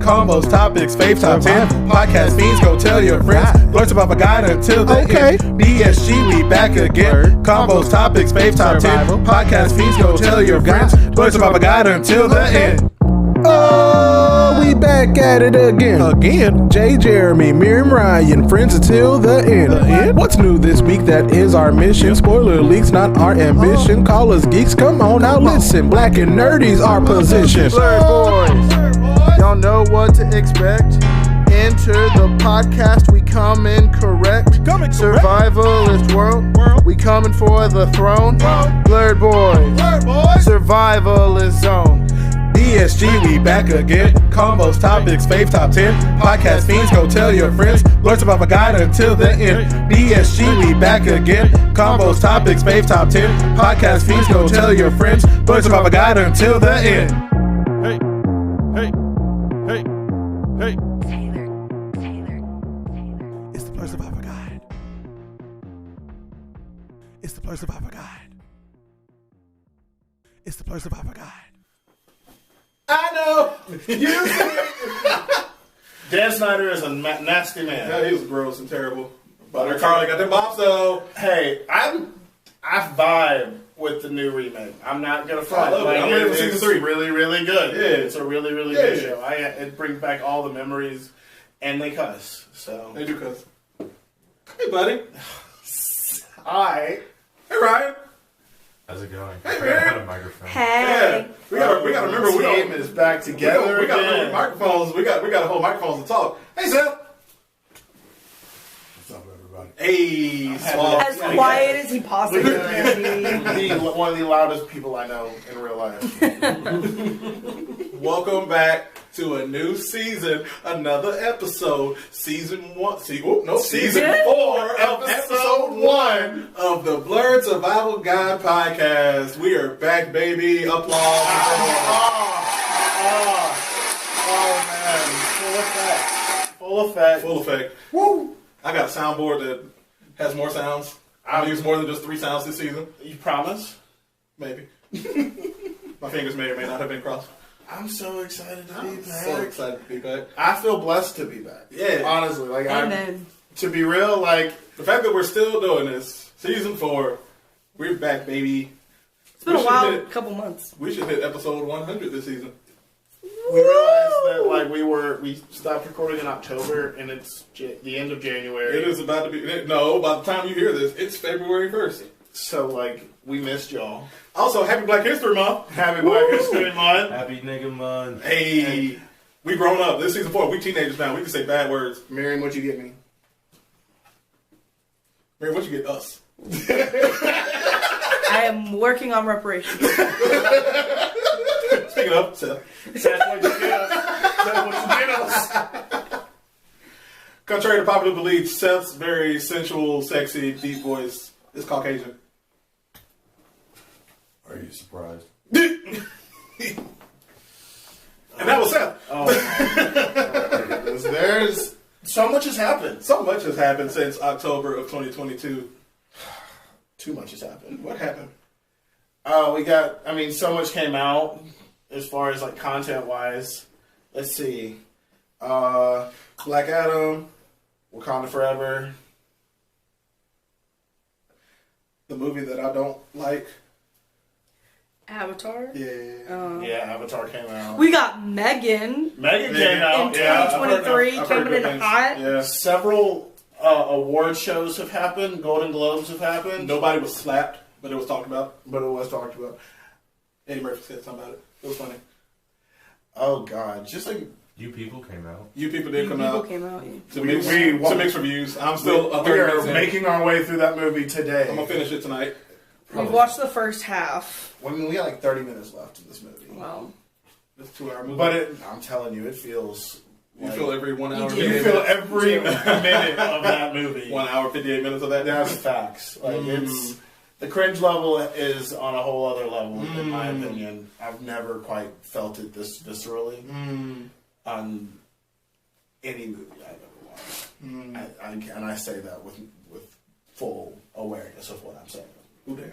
Combos, topics, fave top 10. Podcast fiends, go tell your friends. Blurts about a guide until the end. BSG, we back again. Combos, topics, fave top 10. Podcast fiends, go tell your friends. Blurts about a guide until the end. Oh, we back at it again. Jay, Jeremy, Miriam, Ryan, friends until the end. What's new this week? That is our mission. Spoiler leaks, not our ambition. Call us geeks, come on now listen. Black and nerdy's our position. Blurred boys, y'all know what to expect. Enter the podcast, we come in correct. Survivalist world, we coming for the throne. Blurred boys, survivalist zone. BSG, we back again. Combos, topics, fave top 10. Podcast fiends, go tell your friends. Blurts about a guide until the end. BSG, we back again. Combos, topics, fave top 10. Podcast fiends, go tell your friends. Blurts about a guide until the end. Hey, hey, hey, hey. Taylor. It's the Blurts about a guide. It's the Blurts about a guide. It's the Blurts about a guide. I know. Dan Snyder is a nasty man. Yeah, he was gross and terrible. But Carly got them bops though. Hey, I vibe with the new remake. I'm not gonna front. I love it. I'm ready for season 3. Really, really good. Yeah, it's a really, really good show. It brings back all the memories, and they cuss. So they do cuss. Hey, buddy. Hi. Hey, Ryan. How's it going? Hey, I man. had a microphone. Hey. Yeah. We gotta remember the team is back together. We got again. microphones. We got to hold microphones to talk. Hey, Seth. What's up, everybody? Hey, As quiet as he possibly can be. One of the loudest people I know in real life. Welcome back to a new season, another episode, season 4, episode 1 of the Blurred Survival Guide podcast. We are back, baby. Applause. Oh man, full effect. Full effect. Woo! I got a soundboard that has more sounds. I've used more than just 3 sounds this season. You promise? Maybe. My fingers may or may not have been crossed. I'm so excited to be back. So excited to be back. I feel blessed to be back. Yeah. Honestly, like Amen. To be real, like the fact that we're still doing this, season 4, we're back, baby. It's been a while, couple months. We should hit episode 100 this season. we realized that like we stopped recording in October and it's the end of January. It is about to be. No, by the time you hear this, it's February 1st. So like we missed y'all. Also, happy Black History Month. Happy Black History Month. Happy nigga month. Hey, we grown up. This is season 4. We teenagers now. We can say bad words. Miriam, what you get me? Mary, what you get us? I am working on reparations. Speaking of, Seth. That's what you get us. That's what you get us. Contrary to popular belief, Seth's very sensual, sexy, deep voice is Caucasian. Are you surprised? And that was Seth. There's so much has happened. So much has happened since October of 2022. Too much has happened. What happened? So much came out as far as like content wise. Let's see. Black Adam, Wakanda Forever. the movie that I don't like. Avatar. Yeah. Yeah, Avatar came out. We got Megan Megan came out. in Yeah, 2023, I've heard coming good in things. hot. Yeah. Several award shows have happened. Golden Globes have happened. Nobody was slapped, but it was talked about. But it was talked about. Eddie Murphy said something about it. It was funny. Oh God, just like You people came out. You people did come People out came out. to We- mix, we- to mix reviews. I'm still a we 30 are minutes in. making our way through that movie today. I'm gonna finish it tonight. We watched the first half. I mean, we got like 30 minutes left in this movie. Wow. It's a 2-hour movie. But I'm telling you, it feels. you feel every 1 hour. do. You 58 feel minutes. every minute of that movie. 1 hour 58 minutes of that. That's facts. Like it's the cringe level is on a whole other level, in my opinion. I've never quite felt it this viscerally on any movie I've ever watched. And I say that with full awareness of what I'm saying. Ooh, damn.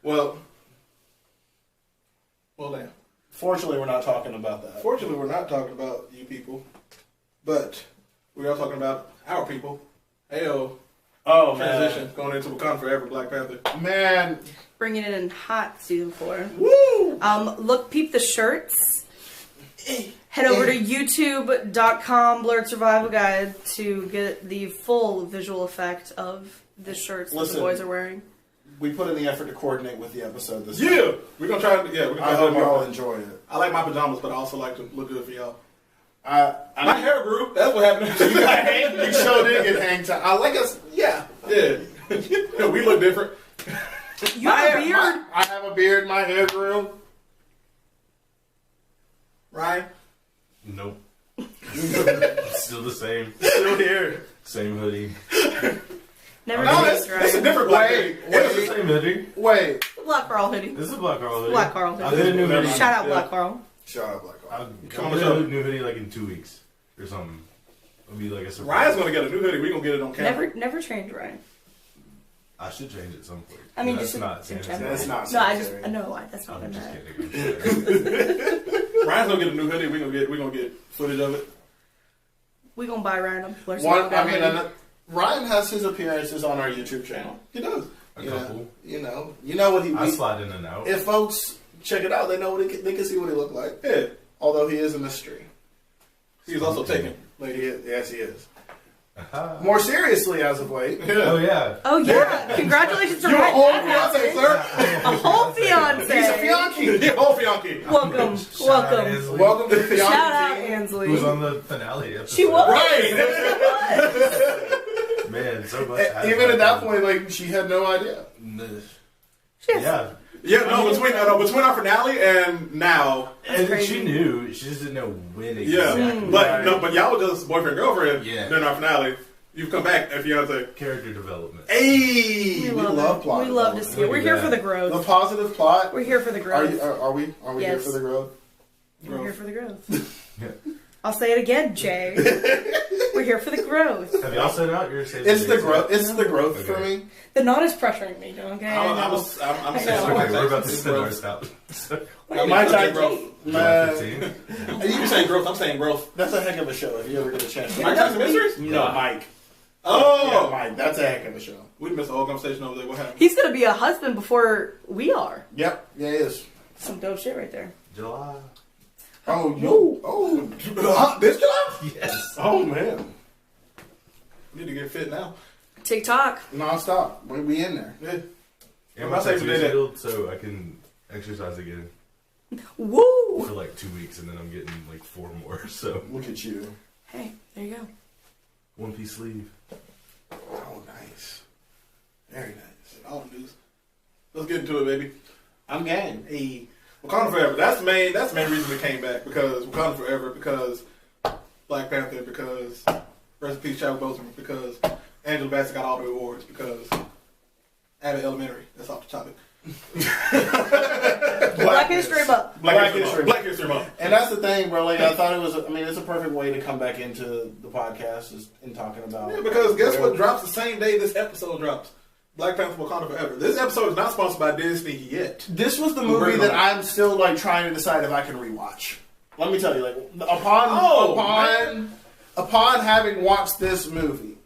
Well, damn. Fortunately, we're not talking about that. Fortunately, we're not talking about you people, but we are talking about our people. Heyo, Oh, transition going into Wakanda Forever, Black Panther. Man. Bringing it in hot season 4. Woo! Peep the shirts. Head over to youtube.com Blurred Survival Guide to get the full visual effect of the shirts that the boys are wearing. We put in the effort to coordinate with the episode this Yeah, time. we're gonna try. Yeah, we're gonna try I hope to you all more. enjoy it. I like my pajamas, but I also like to look good for y'all. My My hair grew. That's what happened. you sure did get hang time. I like us. Yeah. Yeah, we look different. You have a beard? I have a beard. My hair grew. Ryan, Nope. Still the same. still here. Same hoodie. Never No, changed, that's a right? different Black Wait, Panther. It's the same hoodie. Wait. Black Carl hoodie. This is a Black Carl hoodie. Black Carl I'll hoodie. get a new Never hoodie. mind. Shout out Yeah. Black Carl. Shut up, Black Hawk. I'll Come on, get show. a new hoodie like in 2 weeks or something. It'll be like a surprise. Ryan's gonna get a new hoodie. We gonna get it on camera. Never change, right? I should change it some point. I mean, that's just not in sanitary. general. That's not No, I just sanitary. no, that's not I'm what I just meant. kidding. Ryan's gonna get a new hoodie. We gonna get footage of it. We gonna buy random. Ryan has his appearances on our YouTube channel. He does. A You couple. You know what he. I slide in and out. If folks check it out, they know they can see what he looked like. Yeah, Although he is a mystery. he's also taken. Yes, he is. Aha. More seriously, as of late. Oh yeah. Oh yeah! Congratulations to You a Ryan. whole That fiance, happened. sir? A whole fiance. He's a fiancé. Yeah, whole fiance. Welcome, Shout out welcome. Ansley, Welcome to the fiancé Shout out team. Ansley. who was on the finale episode. She was. Right. Man, so much. Even at that point, like she had no idea. Yeah. Yeah, between our finale and now. And crazy. she knew. She just didn't know when Yeah, exactly. but y'all were just boyfriend girlfriend. Yeah. During our finale, you've come back as fiance. Character development. Hey, We love plot. We love to see it. Look We're at here that. for the The growth. positive plot. We're here for the Are growth. you? Are we? Are we here Yes. for the growth? We're here for the growth. Yeah. I'll say it again, Jay. We're here for the growth. Have y'all sent out your save It's the dates growth. yet? It's the growth Okay. for me. The knot is pressuring me, okay? I'm I know. saying know. Okay, we're about to it's send growth. ours out. My I'm time, growth. July man. 15th. You saying growth? I'm saying growth. That's a heck of a show. If you ever get a chance. Mike Tyson Mysteries? No, Mike. Oh, Yeah, Mike. That's a heck of a show. we missed the whole conversation over there. What happened? He's gonna be a husband before we are. Yep. Yeah, it is. Some dope shit right there. July. Oh, you. Oh, this July? Yes. Oh man. We need to get fit now. TikTok. Non-stop. We in there. Yeah. And My my tattoo tattoo's did it. healed, so I can exercise again Woo! for like 2 weeks, and then I'm getting like 4 more. So Look at you. Hey, there you go. 1-piece sleeve. Oh, nice. Very nice. All the news. Let's get into it, baby. I'm game. Hey, Wakanda Forever. That's the main reason we came back, because Wakanda Forever, because Black Panther, because rest in peace Chadwick Boseman, because Angela Bassett got all the awards, because Abbott Elementary. That's off the topic. Black History Month. Black History. Black History Month. And that's the thing, bro. Like, I thought it was. It's a perfect way to come back into the podcast is in talking about. Yeah, because guess what drops the same day this episode drops? Black Panther Wakanda Forever. This episode is not sponsored by Disney yet. This was the We're movie working that on it. I'm still like trying to decide if I can rewatch. Let me tell you, like upon having watched this movie,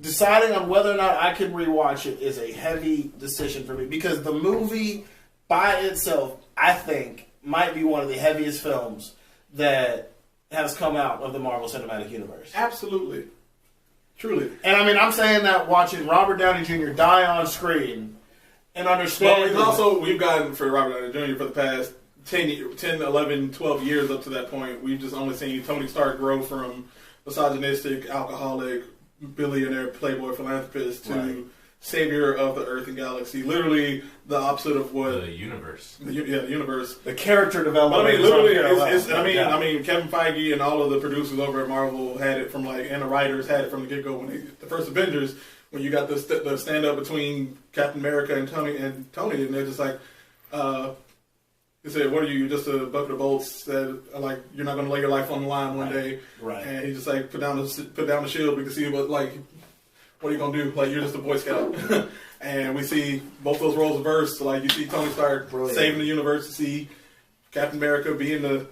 deciding on whether or not I can rewatch it is a heavy decision for me, because the movie by itself, I think, might be one of the heaviest films that has come out of the Marvel Cinematic Universe. Absolutely. Truly. And I'm saying that watching Robert Downey Jr. die on screen and Well, understanding. it's also, we've gotten for Robert Downey Jr. for the past 10, 11, 12 years up to that point. We've just only seen Tony Stark grow from misogynistic, alcoholic, billionaire, playboy philanthropist to savior of the Earth and galaxy. Literally the opposite of what The universe. the universe. the character But development. I mean, is literally, unparalleled. I mean, Kevin Feige and all of the producers over at Marvel had it from and the writers had it from the get go when the first Avengers, when you got the stand up between Captain America and Tony, and they're just like, he said, "What are you? You're just a bucket of bolts that like you're not going to lay your life on the line one day." Right. And he just like put down the shield. We can see what are you gonna do? Like, you're just a Boy Scout. And we see both those roles reversed. So, like, you see Tony Stark Brilliant. saving the universe. You see Captain America being the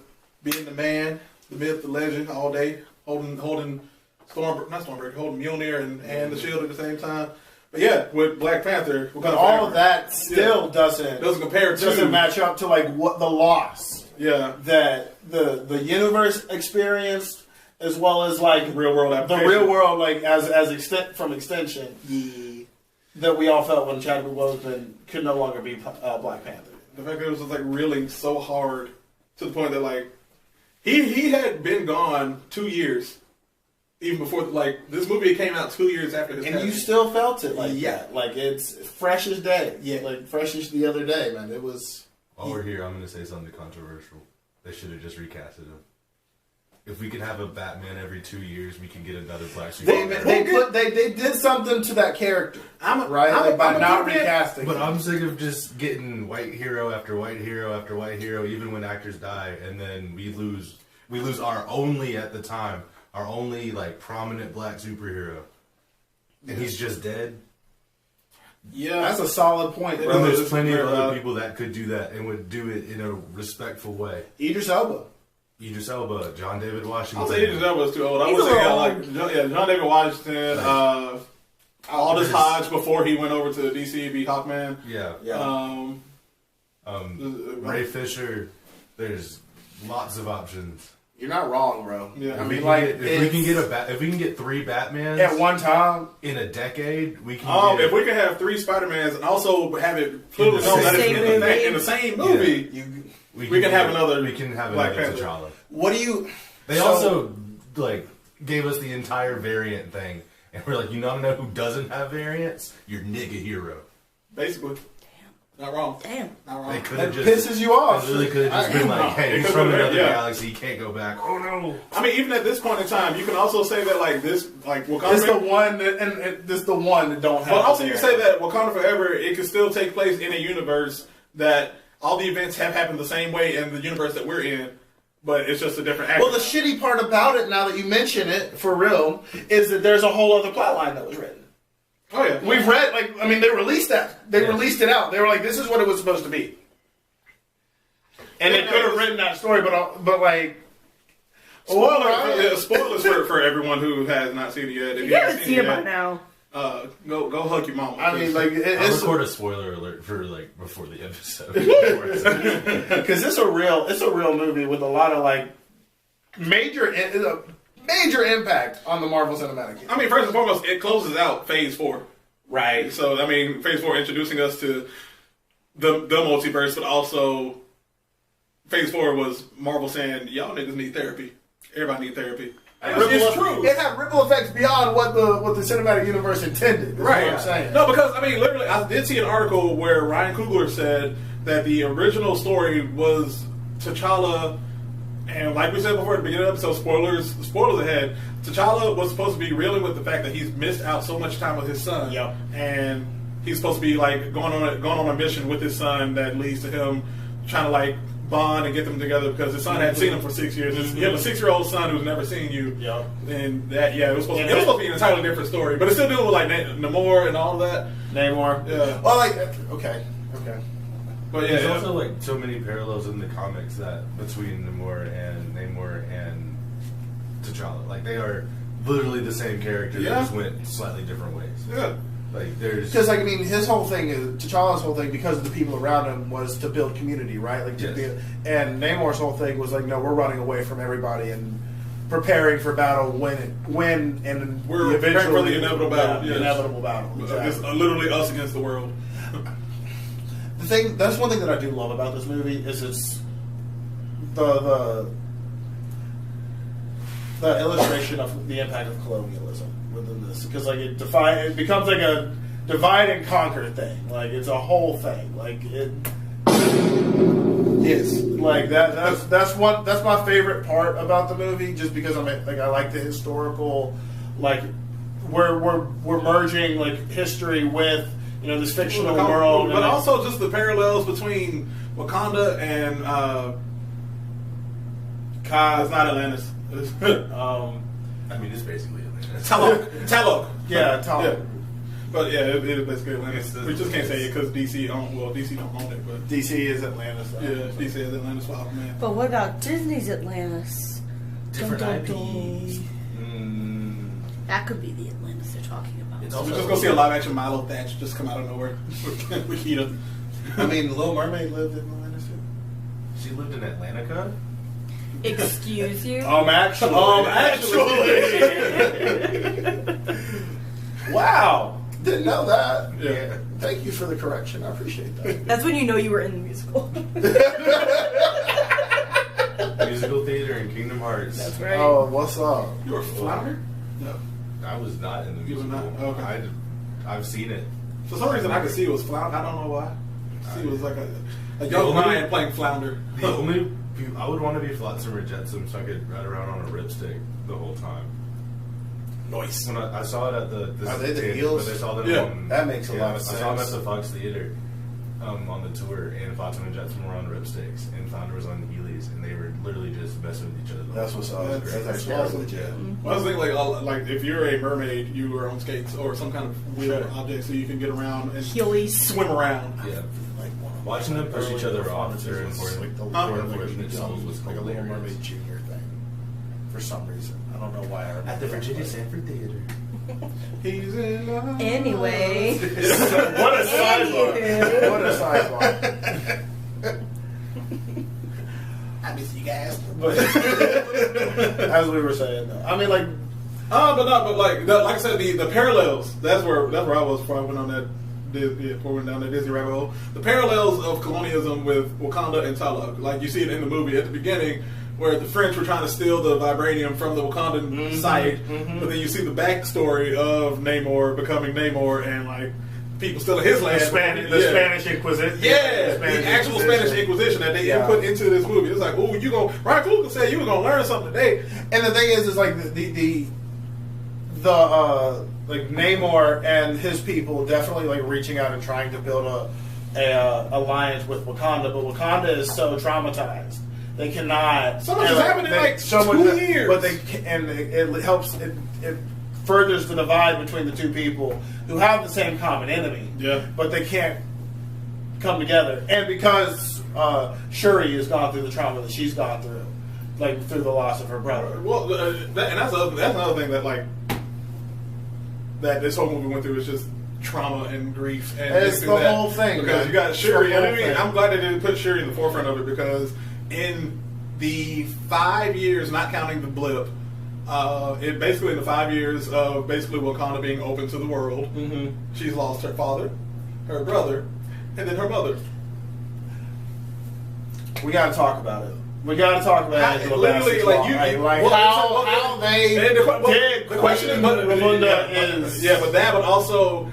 man, the myth, the legend, all day, holding Mjolnir and the shield at the same time. But yeah, with Black Panther, but all of that still doesn't compare to doesn't match up to like what the loss that the universe experienced, as well as like the real world like as extension that we all felt when Chadwick Boseman could no longer be Black Panther. The fact that it was just like reeling so hard to the point that like he had been gone 2 years. Even before, like, this movie came out 2 years after his and passing. you still felt it like that. Like, it's fresh as day. Yeah. Like, fresh as the other day, man. It was... While we're here, I'm going to say something controversial. They should have just recasted him. If we could have a Batman every 2 years, we can get another Black Superman. They did something to that character, by not recasting. But I'm sick of just getting white hero after white hero after white hero, even when actors die, and then we lose our only, at the time, our only, like, prominent black superhero. And he's just dead? Yeah. That's a solid point. And there's plenty of other people that could do that and would do it in a respectful way. Idris Elba, John David Washington. I'll say Idris Elba is too old. I would say, John David Washington, Aldous Hodge before he went over to DC, be Hawkman. Ray Fisher. There's lots of options. You're not wrong, bro. Yeah, I mean, like, if we can get 3 Batmans at one time in a decade, we can. If we can have 3 Spider-Mans and also have it clearly known that it's in the same movie, we can have another. We can have Black another Panther. T'Challa. What do you? They also like gave us the entire variant thing, and we're like, you know who doesn't have variants? Your nigga hero. Basically. Not wrong. Damn. Not wrong. They could That have just pisses you off. They really could have just been like, hey, he's from another yeah. galaxy, he can't go back. Oh no. I mean, even at this point in time, you can also say that like this, like Wakanda. It's the one that, and this the one that don't have. But also, you can say that Wakanda Forever, it could still take place in a universe that all the events have happened the same way in the universe that we're in, but it's just a different actor. Well, the shitty part about it, now that you mention it, for real, is that there's a whole other plot line that was written. Oh yeah, we've read they released that. They released it out. They were like, "This is what it was supposed to be," and they could have written that story, but like, spoilers for everyone who has not seen it yet. If you haven't seen it by now. Go hug your mama. I mean, like, I'll record a spoiler alert for like before the episode because it's a real movie with a lot of like major impact on the Marvel Cinematic Universe. I mean, first and foremost, it closes out Phase 4. Right. So, I mean, Phase 4 introducing us to the multiverse, but also Phase 4 was Marvel saying, y'all niggas need therapy. Everybody need therapy. It's true. It had ripple effects beyond what the cinematic universe intended. Right. What I'm saying. No, because, I mean, literally, I did see an article where Ryan Coogler said that the original story was T'Challa. And like we said before at the beginning of the episode, spoilers ahead, T'Challa was supposed to be reeling with the fact that he's missed out so much time with his son. Yep. And he's supposed to be like going on a mission with his son that leads to him trying to like bond and get them together because his son hadn't seen him for 6 years. You have a 6-year-old son who's never seen you. Yep. And that, it was supposed to be an entirely different story. But it's still dealing with like Namor and all of that. Namor. Yeah. Well, like, okay. But yeah, there's also like so many parallels in the comics that between Namor and T'Challa, like they are literally the same character that just went slightly different ways. Yeah, like there's because like I mean his whole thing is T'Challa's whole thing because of the people around him was to build community, right? Like and Namor's whole thing was like no, we're running away from everybody and preparing for battle when and we're preparing for the inevitable battle. The inevitable battle. Exactly. It's literally us against the world. That's one thing that I do love about this movie is it's the illustration of the impact of colonialism within this because like it becomes like a divide and conquer thing, like it's a whole thing, like it is like that's my favorite part about the movie just because I like the historical, like we're merging like history with this fictional world, but also just the parallels between Wakanda and it's not Atlantis. I mean, it's basically Atlantis. Talok. Yeah, Talok. But yeah, it is basically Atlantis. It's the- We just can't say it because DC DC don't own it, but DC is Atlantis. Though. yeah, DC is Atlantis for man. But what about Disney's Atlantis? Different Dun, dun, IPs. That could be the Atlantis they're talking about. It's We're also just gonna see a live action Milo Thatch just come out of nowhere with Kita. I mean, Little Mermaid lived in Atlantis too. She lived in Atlantica. Excuse you? Actually. Wow. Didn't know that. Yeah. Thank you for the correction. I appreciate that. That's when you know you were in the musical. Musical theater in Kingdom Hearts. That's right. Oh, what's up? You were Flounder? No. I was not in the You were musical. not? Okay. I've seen it. For some reason, I could see it was Flounder. I don't know why. See, it was like a The young only- lion playing Flounder. The only I would want to be Flotsam or Jetsam so I could ride around on a ripstick the whole time. Noise. When I saw it at the Are they the theater, Eels? but I saw them Yeah, on, that makes a lot of I saw them at sense. the Fox Theater on the tour, and Flotsam and Jetsam were on ripsticks, and Flounder was on Heelys, and they were literally just messing with each other. That's what's up. That's That's actually awesome. legit. Well, I was thinking like if you're a mermaid, you are on skates or some kind of wheel Sure. object so you can get around and Heelys. swim around. Yeah. Like one of Watching them push early each other off performances during was important- like the Huh? Little important Mermaid songs was like a Little hilarious. Mermaid Junior thing. For some reason, I don't know why I remember At the that, Virginia but- Sanford Theater. He's in love. Anyway. What a sidebar! Anywho. What a sidebar! I miss you guys. But as we were saying, though, I mean, like, Like I said, the parallels. That's where I was before I went on that. Before we went down the Disney rabbit hole. The parallels of colonialism with Wakanda and Talug. Like you see it in the movie at the beginning, where the French were trying to steal the vibranium from the Wakandan site, but then you see the backstory of Namor becoming Namor and like people stealing his land. Spanish Inquisition. Yeah, the actual Spanish Inquisition that they input into this movie. It's like, oh, you gonna Ryan Coogler said you were gonna learn something today. And the thing is like the like Namor and his people definitely like reaching out and trying to build a alliance with Wakanda, but Wakanda is so traumatized. They cannot. So much has happened in like 2 years. But they and it helps. It furthers the divide between the two people who have the same common enemy. Yeah. But they can't come together, and because Shuri has gone through the trauma that she's gone through, like through the loss of her brother. Well, that's another thing that like that this whole movie went through is just trauma and grief and It's this and the that. whole thing, because man. you got It's Shuri. the whole And I mean, thing. I'm glad they didn't put Shuri in the forefront of it because in the 5 years, not counting the blip, it basically in the 5 years of basically Wakanda being open to the world, she's lost her father, her brother, and then her mother. We got to talk about it. We got to talk about Angela Literally, Bassett's like law. you, like well, how they and did. the question is, but Ramunda but that, but also,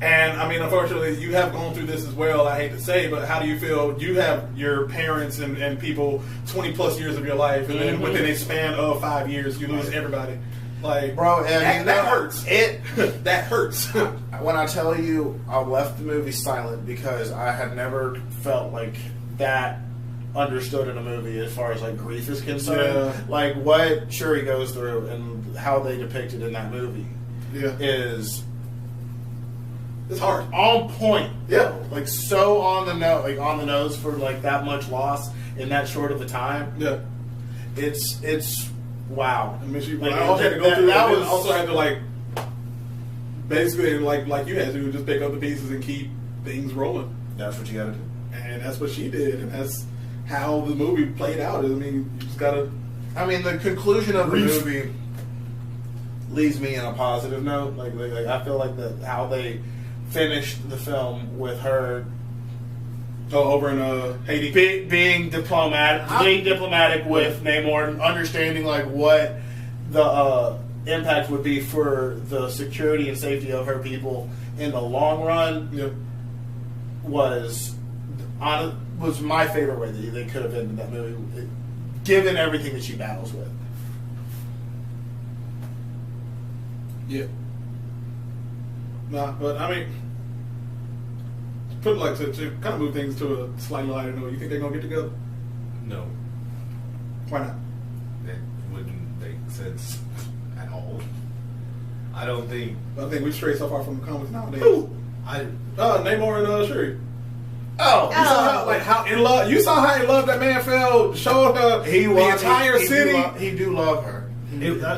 and I mean, unfortunately, you have gone through this as well. I hate to say, but how do you feel? You have your parents and people 20 plus years of your life, and then within a span of 5 years, you lose everybody. Like, Bro, and that hurts. It That hurts. when I tell you, I left the movie silent because I had never felt like that understood in a movie as far as like grief is concerned. Yeah. Like what Shuri goes through and how they depict it in that movie Yeah, is it's hard. on point. Yeah. Like so on the nose for like that much loss in that short of a time. Yeah. It's wow. I mean, she, Like, I also had to go that- through that it. was- I also had to like, basically, like you had to just pick up the pieces and keep things rolling, That's what you gotta do. and that's what she did, and that's how the movie played out. I mean, you just gotta. I mean, the conclusion of the Grief. movie leaves me in a positive note. Like I feel like how they finished the film with her Over in Haiti. being diplomatic with Namor, and understanding like what the impact would be for the security and safety of her people in the long run Yeah. was my favorite way that they could have ended that movie, given everything that she battles with. Yeah. Nah, but I mean, put like to kind of move things to a slightly lighter note. You think they're gonna get together? No, Why not? that wouldn't make sense at all. I don't think. I think we strayed so far from the comics nowadays. I Namor and Shuri. Oh, You saw how in love. You saw how in love that man felt. Showed her the entire city. He do love her.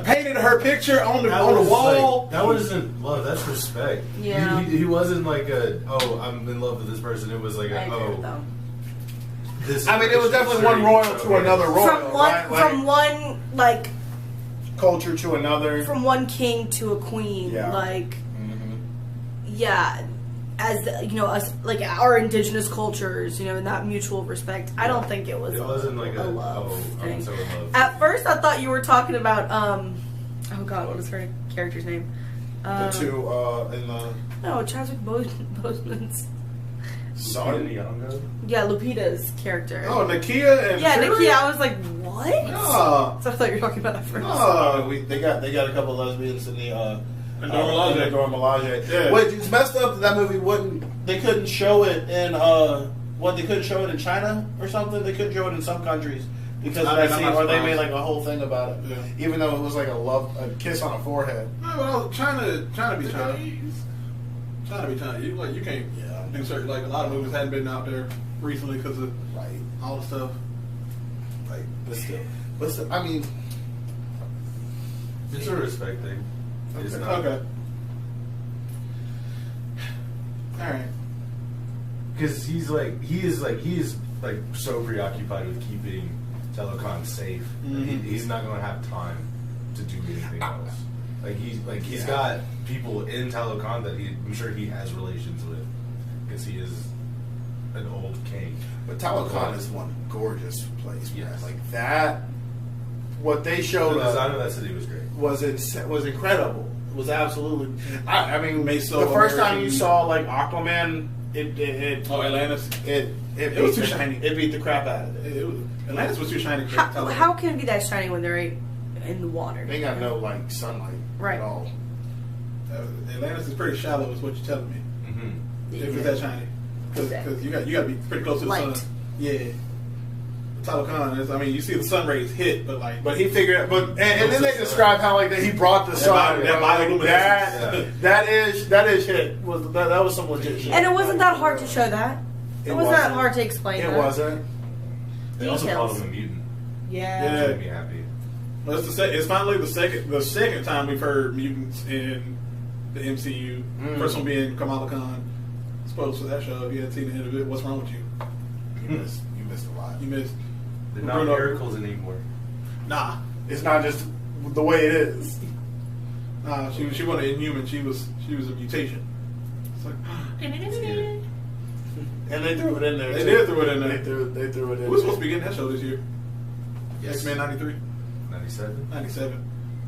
Painted her picture on the wall. Like, that wasn't love. That's respect. Yeah. He wasn't like I'm in love with this person. It was like this. I mean, it was definitely one royal to another royal, from one like culture to another, from one king to a queen. Yeah. Like, yeah, as us, like our indigenous cultures, in that mutual respect. I don't think it was. It wasn't like a love thing. I'm so in love. At first, I thought you were talking about oh god, what was her character's name? the two in the No, Chadwick Boseman's. son. Yeah, Lupita's character. Oh, Nakia and Shuri? Nakia. I was like, what? No. So I thought you were talking about that first. No. They got a couple of lesbians in the Dora Milaje. Dora Milaje. Yeah. Wait, it's messed up that movie they couldn't show it in they couldn't show it in China or something. They couldn't show it in some countries because of that scene, or they made like a whole thing about it. Yeah. Even though it was like a kiss on a forehead. No, well, China be China. China be China. You can't insert like a lot of movies hadn't been out there recently because of all the stuff. Like, But still, I mean, it's a respect thing. It's okay. not. Okay. All right. Because he is so preoccupied with keeping Telecon safe. Mm-hmm. He's not going to have time to do anything else. He's got people in Telecon that I'm sure he has relations with because he is an old king. but Telecon is one gorgeous place. Man. Yes. Like that. What they showed The us design of that city was great. was incredible. It was absolutely. I mean, Made so the first time American. you saw like Aquaman, it Atlantis. it was too shiny. It beat the crap out of it. Atlantis was too shiny. For How can it be that shiny when they're in the water? They got no like sunlight Right. at all. Atlantis is pretty shallow, is what you're telling me. Mm-hmm. If it's that shiny, because you got to be pretty close to the Light. sun. Yeah. Telecon is. I mean, you see the sun rays hit, but like. But he figured out. But and then they describe how like that he brought the sun. that bioluminescence. That is hit. That was some legit shit. And it wasn't that hard to show that. It wasn't that wasn't. hard to explain. It that. wasn't. They also Details. called him a mutant. Yeah. Yeah. Made me happy. Well, it's finally the second time we've heard mutants in the MCU. First one being Kamala Khan. Spoilers for that show. If you hadn't seen the end of it, what's wrong with you? You missed a lot. You missed. They're not Bruno. miracles anymore. Nah. It's not just the way it is. Nah. She wasn't an inhuman. She was a mutation. It's like. And they threw it in there. They too. did throw it in there. They threw it in. We're supposed to be getting that show this year. Yes. X-Men 93, 97. 97.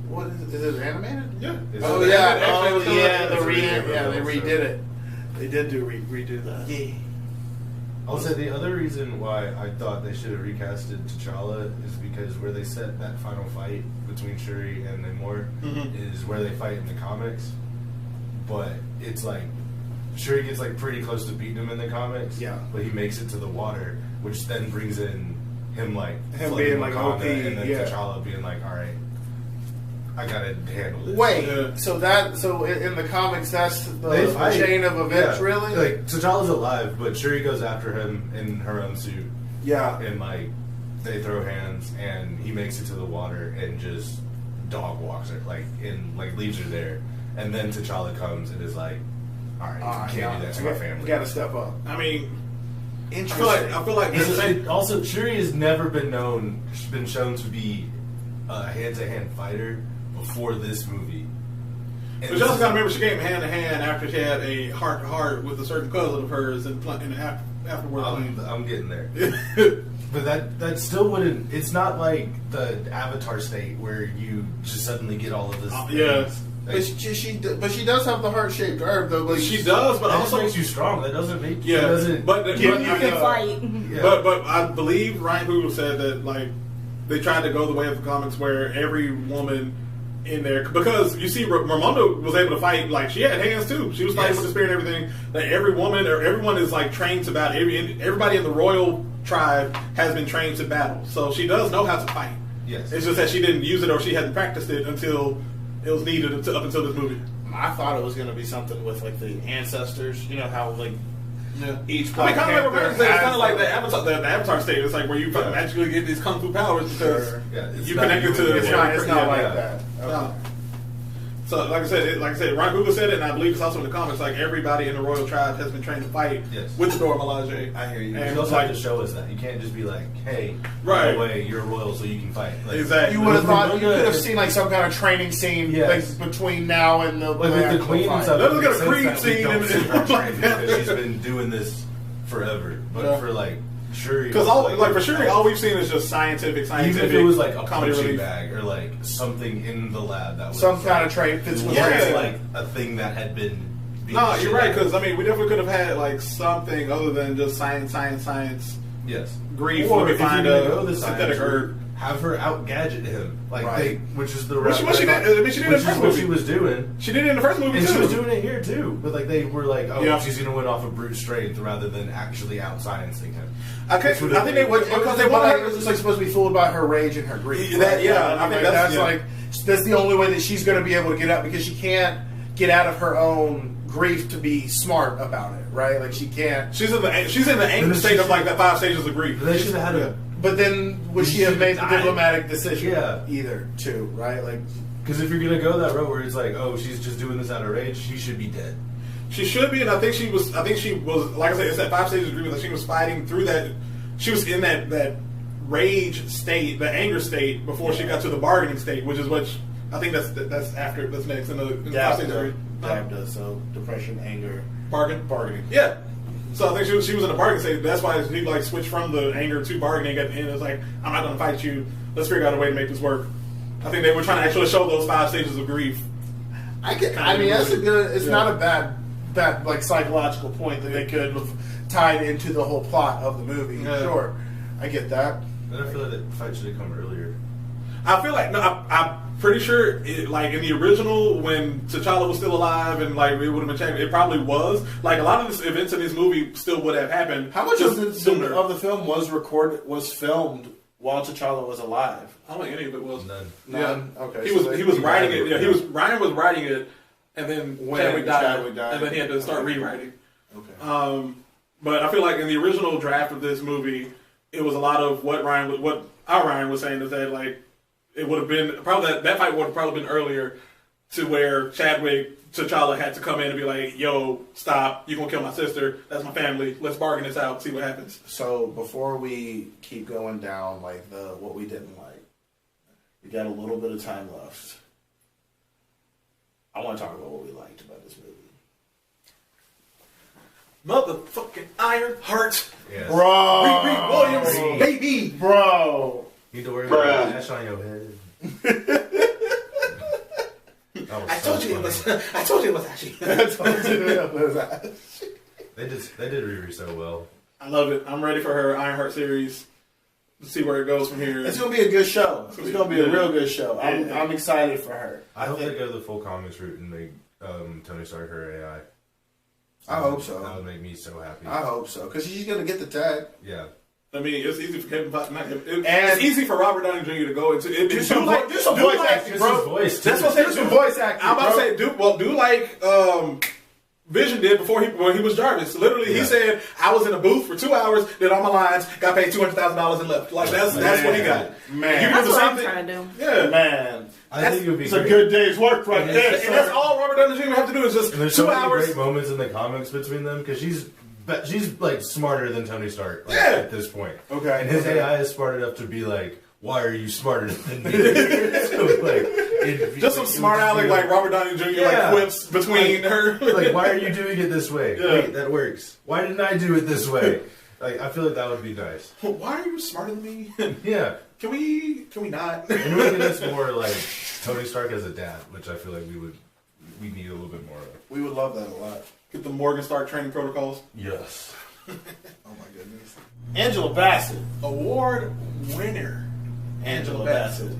What is it animated? Yeah. Is Oh it- yeah, X-Men was they It's redid it. They did redo that. Yeah. I'll say the other reason why I thought they should have recasted T'Challa is because where they set that final fight between Shuri and Namor is where they fight in the comics. But it's like Shuri gets like pretty close to beating him in the comics. Yeah. But he makes it to the water, which then brings in him Him flooding being, like, Wakanda, OP, and then yeah. T'Challa being like, all right, I gotta handle this. Wait, Yeah. so in the comics that's They the fight. chain of events, Yeah. really? Like T'Challa's alive, but Shuri goes after him in her own suit, Yeah. and like they throw hands, and he makes it to the water and just dog walks her, leaves her there, and then T'Challa comes and is like, all right, you can't do that to my family. You gotta step up. I mean, Interesting. I feel like this And also, Shuri has never been shown to be a hand-to-hand fighter before this movie. And But you also got to remember she came hand to hand after she had a heart to heart with a certain cousin of hers in the afterward. I'm getting there. But that still wouldn't. It's not like the Avatar state where you just suddenly get all of this. Yeah. things. But she does have the heart-shaped herb, though. Like, She does, but That just also makes you strong. That doesn't make yeah. It doesn't. But You can fight. Yeah. But I believe Ryan Coogler said that like they tried to go the way of the comics where every woman in there, because you see Ramonda was able to fight, like she had hands too. She was fighting with the spear and everything. That every woman or everyone is like trained to battle. Everybody in the royal tribe has been trained to battle, so she does know how to fight. Yes. It's just that she didn't use it or she hadn't practiced it until it was needed up until this movie. I thought it was going to be something with like the ancestors. You know how like each I Black mean, kind of Panther it's kind has of like the Avatar state. It's like where you magically get these kung fu powers because it's you not connected to. It's not like that. Okay. No. So, like I said, Ron Google said it, and I believe it's also in the comments. Like everybody in the royal tribe has been trained to fight with the Dora Milaje. I hear you. And You also like, have to show us that you can't just be like, "Hey, right, by the way, you're royal, so you can fight." Like, exactly. You would have thought you could have seen like some kind of training scene like between now and the like with the queen and stuff. Let us get a Creed scene because she's been doing this forever. But for like Shuri, because for Shuri, all we've seen is just scientific. Even if it was like a comedy punching relief bag or like something in the lab that was some kind of train physical training, like a thing that had been. No, you're right. Because I mean, we definitely could have had like something other than just science. Yes. Grief. Or Let me if find you're gonna a go the synthetic herb. Have her out gadget him, like which is the Which she did. I mean, she did in the first what movie. she was doing. She did it in the first movie and too. she was doing it here too. But like they were like, oh, she's gonna win off of brute strength rather than actually out sciencing him. I think they would because they wanted wanted her just like supposed to be fooled by her rage and her grief. I think that's like that's the only way that she's going to be able to get out because she can't get out of her own grief to be smart about it, right? Like she can't. She's in the angry state of like that 5 stages of grief. They should have had a. But then would she have made the diplomatic decision? Yeah. Either too, right? Like because if you're gonna go that route where it's like, oh, she's just doing this out of rage, she should be dead. She should be, and I think she was. Like I said, it's that 5 stages of grief that she was fighting through that. She was in that rage state, the anger state, before she got to the bargaining state, which is what I think that's next in the 5 stages of grief. So depression, anger, bargaining. Yeah. So I think she was in a bargaining state. That's why he like switched from the anger to bargaining at the end. It's like, I'm not going to fight you. Let's figure out a way to make this work. I think they were trying to actually show those 5 stages of grief. I mean, that's a good. It's not a bad like psychological point that they could have tied into the whole plot of the movie. Yeah. Sure, I get that. Then I feel like that fight should have come earlier. I feel like I'm pretty sure, like in the original, when T'Challa was still alive and like it would have been changed, it probably was. Like a lot of the events in this movie still would have happened. How much of the film was filmed while T'Challa was alive? I don't think any of it was. None. Yeah. Okay. He was writing it. Yeah, Ryan was writing it, and then Chadwick died, died, and then he had to start rewriting. Okay. But I feel like in the original draft of this movie, it was a lot of what our Ryan was saying is that like it would have been probably that fight would have probably been earlier to where T'Challa had to come in and be like, "Yo, stop! You're gonna kill my sister. That's my family. Let's bargain this out. See what happens." So before we keep going down like what we didn't like, we got a little bit of time left. I want to talk about what we liked about this movie. Motherfucking Iron Heart, Yes. Bro, Riri Williams, baby, bro. You need to worry about ash on your head. I told you it was Ashy. They did Riri so well. I love it. I'm ready for her Ironheart series. Let's see where it goes from here. It's gonna be a good show. It's gonna be a real good show. I'm excited for her. I hope they go the full comics route and make Tony Stark her AI. I hope so. That would make me so happy. I hope so because she's gonna get the tag. Yeah. I mean, it's easy for Kevin Feige. It's easy for Robert Downey Jr. to go into it. Do some voice acting, bro. That's what I'm saying. Do some voice acting. I'm about to say, do like Vision did when he was Jarvis. Literally, he said, "I was in a booth for 2 hours, did all my lines, got paid $200,000 and left." Like that's what he got. Man, you That's the what same I'm thing. trying to do. Yeah, man. I think it would be It's a good day's work right there. and that's all Robert Downey Jr. have to do is just And there's 2 so many hours. great moments in the comics between them because she's like smarter than Tony Stark at this point. Okay. And his AI is smart enough to be like, why are you smarter than me? So, Just some smart aleck like Robert Downey Jr. like quips between her. Like, why are you doing it this way? Yeah. Wait, that works. Why didn't I do it this way? Like, I feel like that would be nice. Why are you smarter than me? Yeah. Can we not? And we get this more like Tony Stark as a dad, which I feel like we need a little bit more of. We would love that a lot. Get the Morgan Stark training protocols. Yes. Oh my goodness. Angela Bassett. Award winner. Angela Bassett.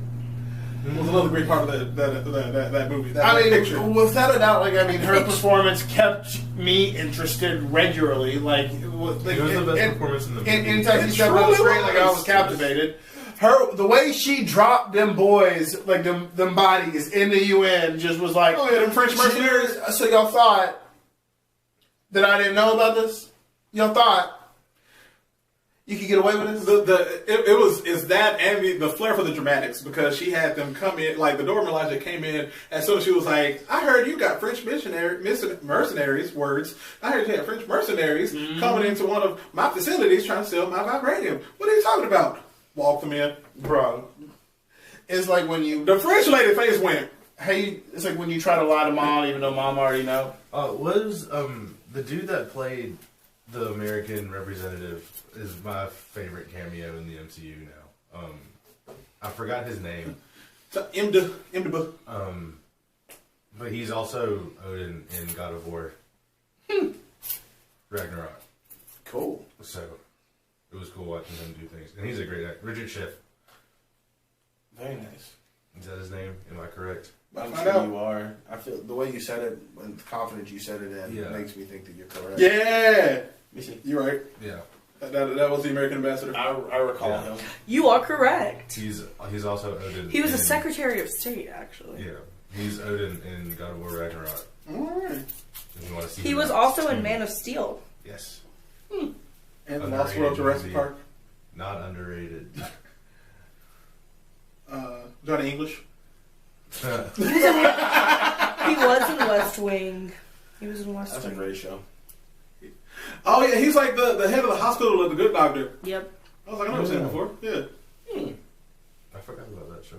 Was another great part of that movie. Picture. Without a doubt, her performance kept me interested regularly. It was the best performance in the movie. Anytime she stepped on the screen, I was captivated. the way she dropped them boys, like them bodies in the UN, just was like, Oh yeah, them French mercenaries. So y'all thought that I didn't know about this? Y'all thought you could get away with this? It's that and the flair for the dramatics, because she had them come in, like the Dora Milaje came in as soon as she was like, I heard you got French mercenaries, words. I heard you had French mercenaries coming into one of my facilities trying to sell my vibranium. What are you talking about? Walk them in. Bro. It's like when you... The French lady face went. Hey, it's like when you try to lie to mom even though mom already know. Was the dude that played the American representative is my favorite cameo in the MCU now. I forgot his name. Imdb. But he's also Odin in God of War. Ragnarok. Cool. So it was cool watching him do things. And he's a great actor. Richard Schiff. Very nice. Is that his name? Am I correct? I'm sure you are. I feel the way you said it and the confidence you said it in makes me think that you're correct. Yeah. Let me see. You're right. Yeah. That was the American ambassador. I recall him. You are correct. He's also Odin. He was a Secretary of State, actually. Yeah. He's Odin in God of War Ragnarok. Alright. If you want to see He him was out. also in Man of Steel. Yes. And the Underrated Lost World Jurassic movie. Park. Not underrated. Johnny English. He was in West Wing. He was in West That's a Wing. great show. Oh yeah, he's like the head of the hospital of the Good Doctor. Yep. I was like, I've never seen him before. Yeah. I forgot about that show.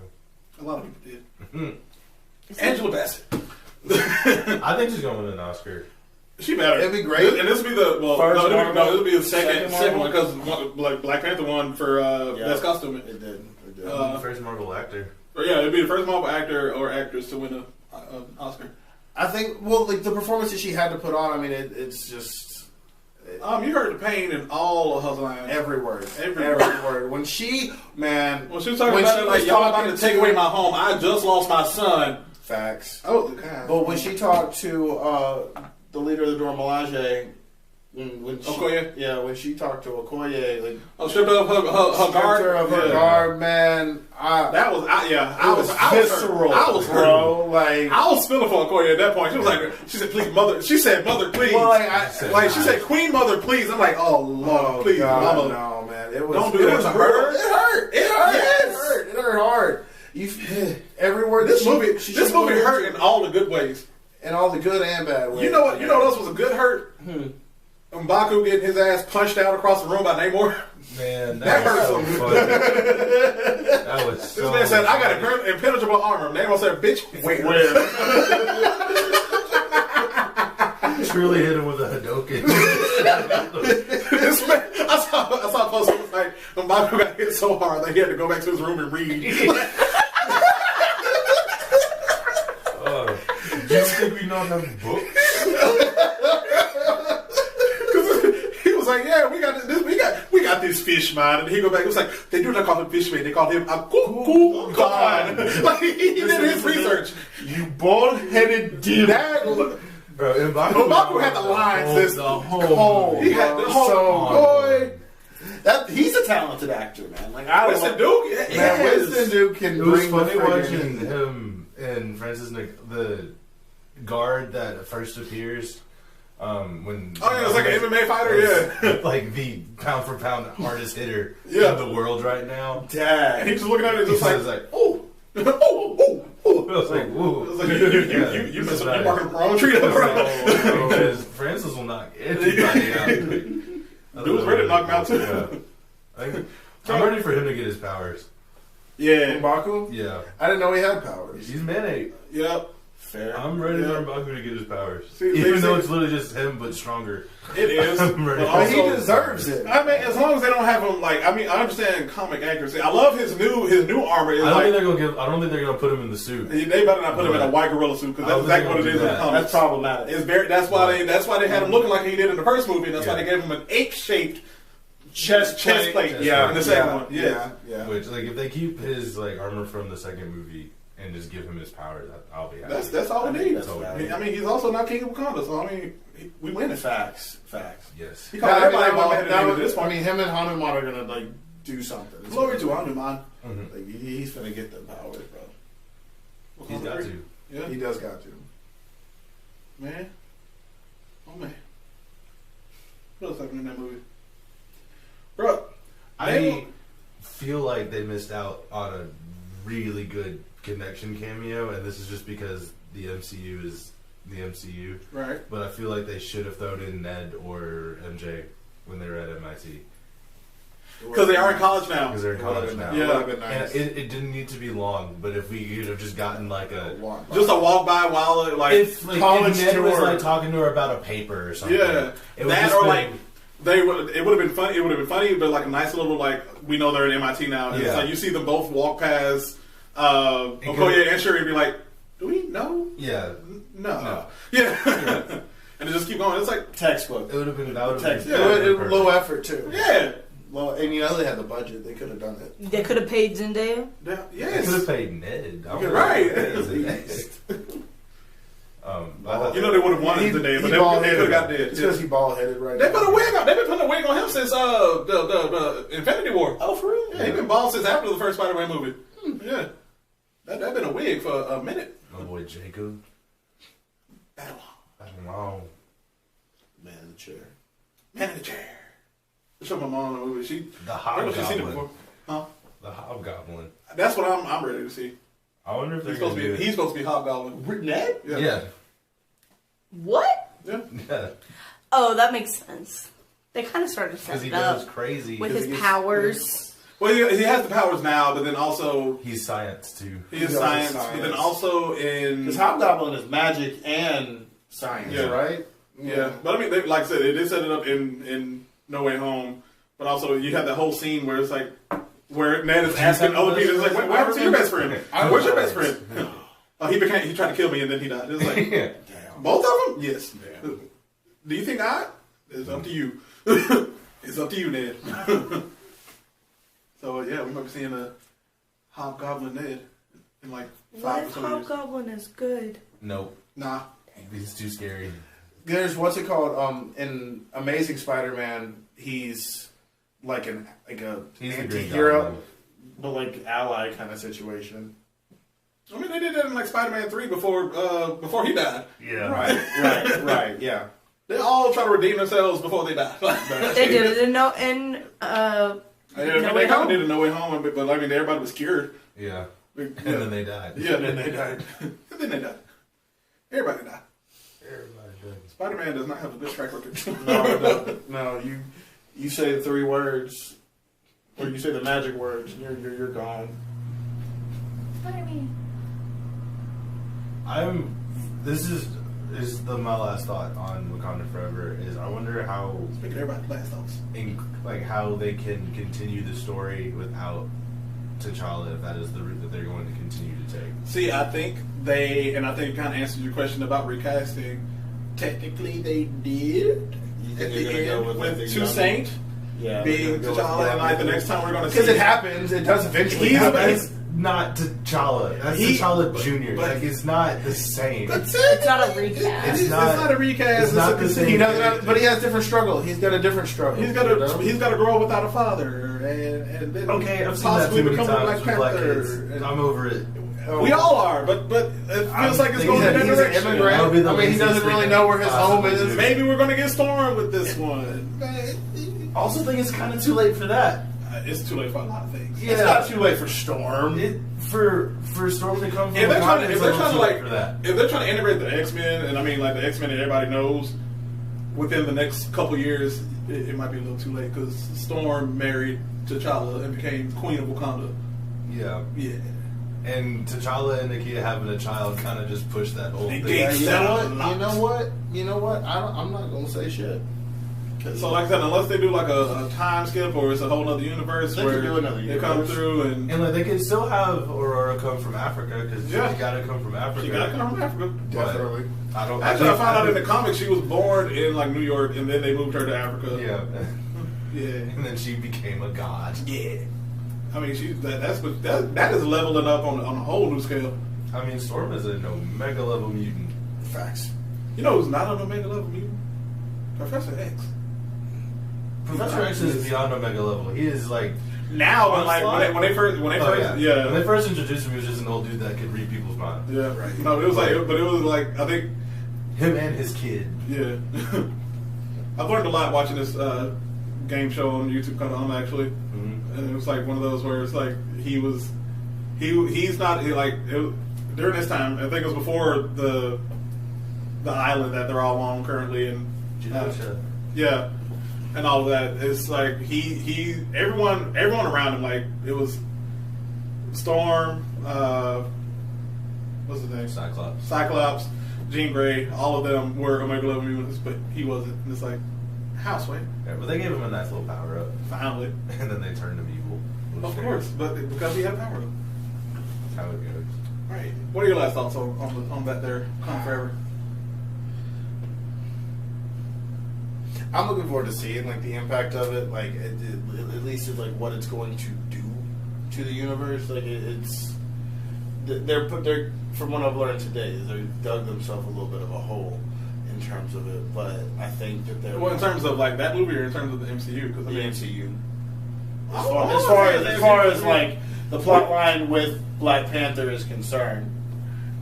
A lot of people did. Angela Bassett. I think she's going to win an Oscar. She better. It'd be great. And this would be the First it'll be the second Marvel? one, because Black Panther won for best costume. It did. First Marvel actor. Or yeah, it'd be the first Marvel actor or actress to win an Oscar. I think, well, like the performance that she had to put on, I mean, it's just... You heard the pain in all of her lines. Every word. Every word. When she, man... When she was talking about it, like, y'all about to take away my home. I just lost my son. Facts. Oh, God. But when she talked to the leader of the Dora Milaje, when she, Okoye? Yeah, when she talked to Okoye, like... Stripped up her guard. Stripped her of her guard, man. That was, I was visceral, I was bro. Like, I was feeling for Okoye at that point. She was like, she said, please, mother. She said, mother, please. well, She said, Queen Mother, please. I'm like, oh, Lord, please, God, mama. no, man. It was, Don't do that to her. It hurt. Yes. It hurt hard. Every word. This movie hurt in all the good ways. In all the good and bad ways. You know what? You know what else was a good hurt? M'Baku getting his ass punched out across the room by Namor. Man, That hurt so so funny. That was so This man said, I got funny. impenetrable armor. Namor said, bitch, where? Truly hit him with a Hadoken. This man, I saw a post. It was like, M'Baku got hit so hard that he had to go back to his room and read. Do you think we don't have books? He was like, yeah, we got this fish man, and he go back. It was like they do not call him fish man; they call him a cuckoo god. Like he did his research. You bald-headed demon. Bro, M'Baku had the lines. This whole he had the whole boy. He's a talented actor, man. Like I Winston Duke, man, Winston Duke can It was bring funny the watching him and Francis the guard that first appears when Oh yeah, it's like an MMA fighter, yeah. like the pound for pound hardest hitter Yeah. in the world right now. Dad. And he just looking at it, He just was like, like, oh, oh. I was like, whoa. It was like you missed you marking the wrong tree up, bro. Because Francis will knock anybody out. Dude was ready to knock him out too. Yeah. I'm ready for him to get his powers. Yeah. M'Baku? Yeah. I didn't know he had powers. He's man-8. Yep. Fair. I'm ready for M'Baku to get his powers. See, Even though it's literally just him, but stronger. It is. I'm ready. But But he also- deserves it. I mean, as long as they don't have him like, I mean, I understand comic accuracy. I love his new armor. Is I don't like, think they're gonna put him in the suit. they better not put him in a white gorilla suit because that's exactly what it is in the comics. That's problematic. It's very. That's why they had him looking like he did in the first movie. And that's why they gave him an ape-shaped chest plate. Yeah. in the second one. Yeah. Which, like, if they keep his like armor from the second movie and just give him his powers, I'll be happy. That's all we need. That's all we need. I mean, he's also not King of Wakanda, so I mean, we win it. Facts. Yes. He called everybody one man to this I point. mean, him and Hanuman are gonna like do something. Glory to him, man. Like, he's gonna get the powers, bro. He's got to. Yeah, He does got to. man. Oh man. What else happened in that movie, bro? I feel like they missed out on a really good connection cameo, and this is just because the MCU is the MCU. Right. But I feel like they should have thrown in Ned or MJ when they were at MIT. Because they are in college now. Because they're in college now. Yeah. Would have been nice. And it didn't need to be long, but if we could have just gotten like Just a walk by while like if college Ned was tour. like talking to her about a paper or something. yeah, It would that just or been- like it would have been funny. It would have been funny, but like a nice little like we know they're in MIT now. And It's Yeah. like you see them both walk past Okoye and Shuri and be like, "Do we know? Yeah. No, yeah." And it just keep going. It's like textbook. It would have been that would have Text. been It low effort too. yeah, Low, and you know they had the budget. They could have done it. They could have paid Zendaya. They yes. could have paid Ned. I don't know Right. what Ned is in next. You know they would have wanted today, but they could have got dead. It's because he ball headed right They now. put a wig on. They've been putting a wig on him since the Infinity War. Oh, for real? Yeah, he's been bald since after the first Spider-Man movie. Yeah, that been a wig for a minute. My boy Jacob. I don't know. Man in the chair. Man in the chair. I showed my mom the movie. She The I never seen it Hobgoblin. before. Huh? The Hobgoblin. That's what I'm ready to see. I wonder if they're He's going supposed to to do be it. he's supposed to be Hobgoblin. Ned? Yeah. What? Yeah. Yeah. Oh, that makes sense. They kind of started Because he setting it goes up crazy. with 'Cause his powers. Well, he has the powers now, but then also He's science too. he is He's also science, but science. then also in Because Hobgoblin is magic and science, Yeah. right? yeah. But I mean, they, like I said, they did set it up in No Way Home, but also you have that whole scene where it's like where Ned is asking other people, it's like, what happened to your best friend? Where's your best friend? Oh, he tried to kill me and then he died. It's like Yeah. both of them? Yes. Damn. Do you think I? It's up to you. It's up to you, Ned. So yeah, we might be seeing a Hobgoblin Ned in like What 5 or if so years. Hobgoblin is good? Nope. Nah. He's too scary. There's what's it called? In Amazing Spider-Man, he's like a He's the Green anti-hero, Goblin. but like ally kind of situation. I mean, they did that in like Spider-Man 3 before he died. Yeah. Right, yeah. They all try to redeem themselves before they die. They did it in No They Way kind of Home. did it No Way Home, but I mean, everybody was cured. Yeah. Yeah. And then they died. Yeah, And then they died. and then they died. Everybody died. Everybody died. Spider-Man does not have a good track record. No. You say the 3 words, or you say the magic words, and you're gone. This is my last thought on Wakanda Forever is I wonder how Speaking of everybody's last thoughts. how they can continue the story without T'Challa if that is the route that they're going to continue to take. See, I think kind of answered your question about recasting. Technically, they did at the end with Toussaint Yeah, being T'Challa, and like the next time we're going to see because it happens, it does eventually He's happen. That's not T'Challa. That's T'Challa Jr. but- Like it's not the same. That's it. It's not a recast. It's It's not- not a recast. it's not the same. He doesn't, but he has different struggle. He's got a different struggle. He's got to grow up without a father, and then Okay, I've seen that possibly too many become a times Black with Black Panther. kids. And- I'm over it. We all are, but it feels like it's going in that He's an direction. immigrant. That'll be the I mean, he doesn't laziest really thing know where his home possibly is. do. Maybe we're going to get Storm with this one. Also, think it's kind of too late for that. It's too late for a lot of things. It's not too late for Storm. For Storm to come from If they're trying to, Wakanda, it's a little too late for that. if they're trying to integrate the X-Men, and I mean like the X-Men that everybody knows, within the next couple years, it might be a little too late because Storm married T'Challa and became Queen of Wakanda. Yeah. Yeah. And T'Challa and Nakia having a child kind of just pushed that whole They thing. did. You know what? Lot. You know what? I'm not gonna say shit. So like I said, unless they do like a time skip or it's a whole other universe They where could do another they come universe. through and And like they could still have Aurora come from Africa because Yeah. she got to come from Africa. she got to come from Africa. Definitely. I don't. Actually, I found out in the think- comics she was born in like New York and then they moved her to Africa. Yeah. Yeah. And then she became a god. Yeah. I mean, that is leveling up on a whole new scale. I mean, Storm is an Omega level mutant. Facts. You know who's not an Omega level mutant? Professor X. Professor X is beyond Omega level. He is like now, when they first, When they first introduced him, he was just an old dude that could read people's minds. Yeah, right. No, it was like I think him and his kid. Yeah, I've learned a lot watching this game show on YouTube called actually, and it was like one of those where it's like he's not during this time. I think it was before the island that they're all on currently, and yeah, and all of that. It's like everyone around him, like it was Storm, what's his name? Cyclops, Jean Grey, all of them were Omega 11 mutants, but he wasn't. And it's like, how, Sway? Yeah, but they gave him a nice little power up. Finally. And then they turned him evil. Of course, but because he had power up. That's how it goes. Right. What are your last thoughts on that there, Come Forever? I'm looking forward to seeing like the impact of it, like at least like what it's going to do to the universe. Like they're from what I've learned today, is they dug themselves a little bit of a hole in terms of it. But I think that they're in terms of like that movie, or in terms of the MCU, because the MCU. As far as like the plot line with Black Panther is concerned,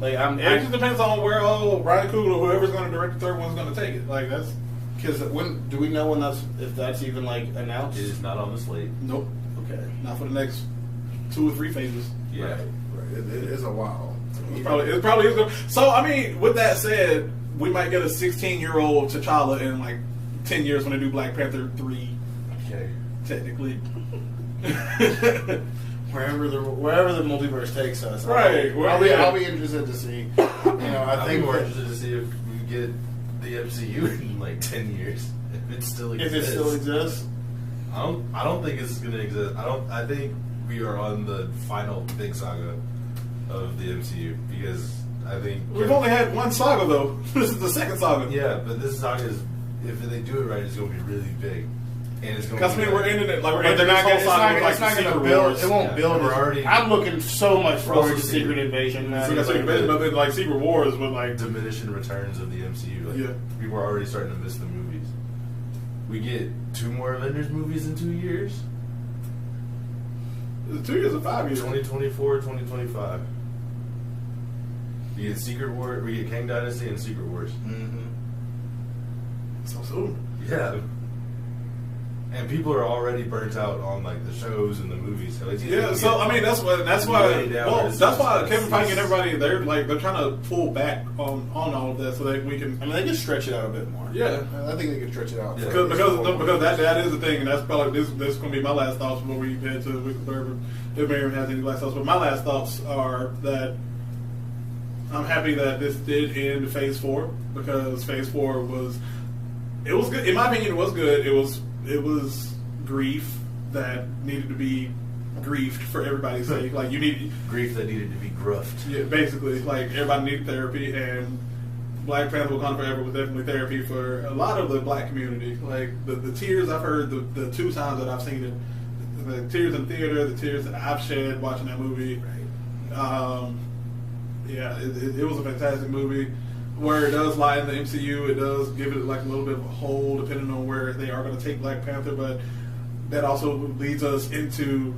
like it just depends on where Ryan Coogler or whoever's going to direct the third one's going to take it. Like that's. Because when do we know if that's even like announced? It is not on the slate. Nope. Okay. Not for the next 2 or 3 phases. Yeah. Right. It is a while. It probably is. So I mean, with that said, we might get a 16-year-old T'Challa in like 10 years when they do Black Panther 3. Okay. Technically. Wherever the multiverse takes us. Right. I'll be interested to see. I think we're interested to see if we get the MCU in like 10 years, if it still exists. If it still exists, I don't think it's gonna exist. I think we are on the final big saga of the MCU, because I think we've only had one saga though. This is the second saga. Yeah, but this saga is, if they do it right, it's gonna be really big, and it's gonna. Because we're ending it like we're ending this whole saga. It's not gonna build. It won't build. We're already. I'm looking so much forward to Secret Invasion. Man. Secret Invasion, but then like Secret Wars with like diminishing returns of the MCU. Like, yeah, we were already starting to miss the movies. We get 2 more Avengers movies in 2 years. 2 years or 5 years? 2024, 2025. We get Secret War. We get Kang Dynasty and Secret Wars. Mm-hmm. So soon. Yeah. And people are already burnt out on like the shows and the movies. So so I mean that's why Kevin Feige and everybody they're trying to pull back on all of that so that we can. I mean, they can stretch it out a bit more. Yeah, I think they can stretch it out. Yeah. Because that is the thing, and that's probably this is going to be my last thoughts before we head to the week of third. If Miriam has any last thoughts, but my last thoughts are that I'm happy that this did end Phase 4, because Phase 4 was good. In my opinion, it was good. It was grief that needed to be griefed for everybody's sake. Like you need grief that needed to be gruffed. Yeah, basically, like everybody needed therapy, and Black Panther: Wakanda Forever was definitely therapy for a lot of the Black community. Like the tears I've heard the 2 times that I've seen it, the tears in theater, the tears that I've shed watching that movie. Right. It was a fantastic movie. Where it does lie in the MCU, it does give it like a little bit of a hole depending on where they are going to take Black Panther, but that also leads us into,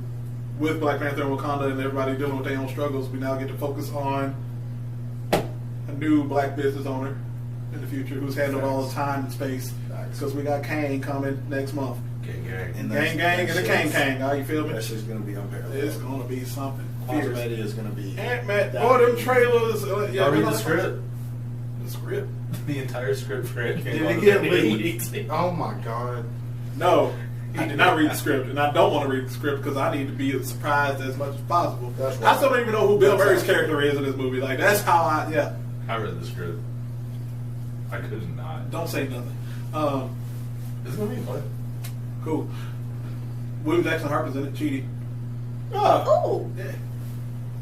with Black Panther and Wakanda and everybody dealing with their own struggles, we now get to focus on a new Black business owner in the future who's handled all the time and space, because we got Kang coming next month. Gang and the Kang. How you feel me? That shit's going to be unparalleled. It's going to be something. Quantumania is going to be Ant-Man. All them trailers. I read the script. Script. The entire script for it. Did it get leaked? Oh my god. No, I did not read the script, and I don't want to read the script because I need to be surprised as much as possible. I still don't even know who Bill Murray's character is in this movie. Like that's how I read the script. I could not. Don't say nothing. It's gonna be fun. Cool. William Jackson Harper's in it. Cheaty. Oh. Yeah.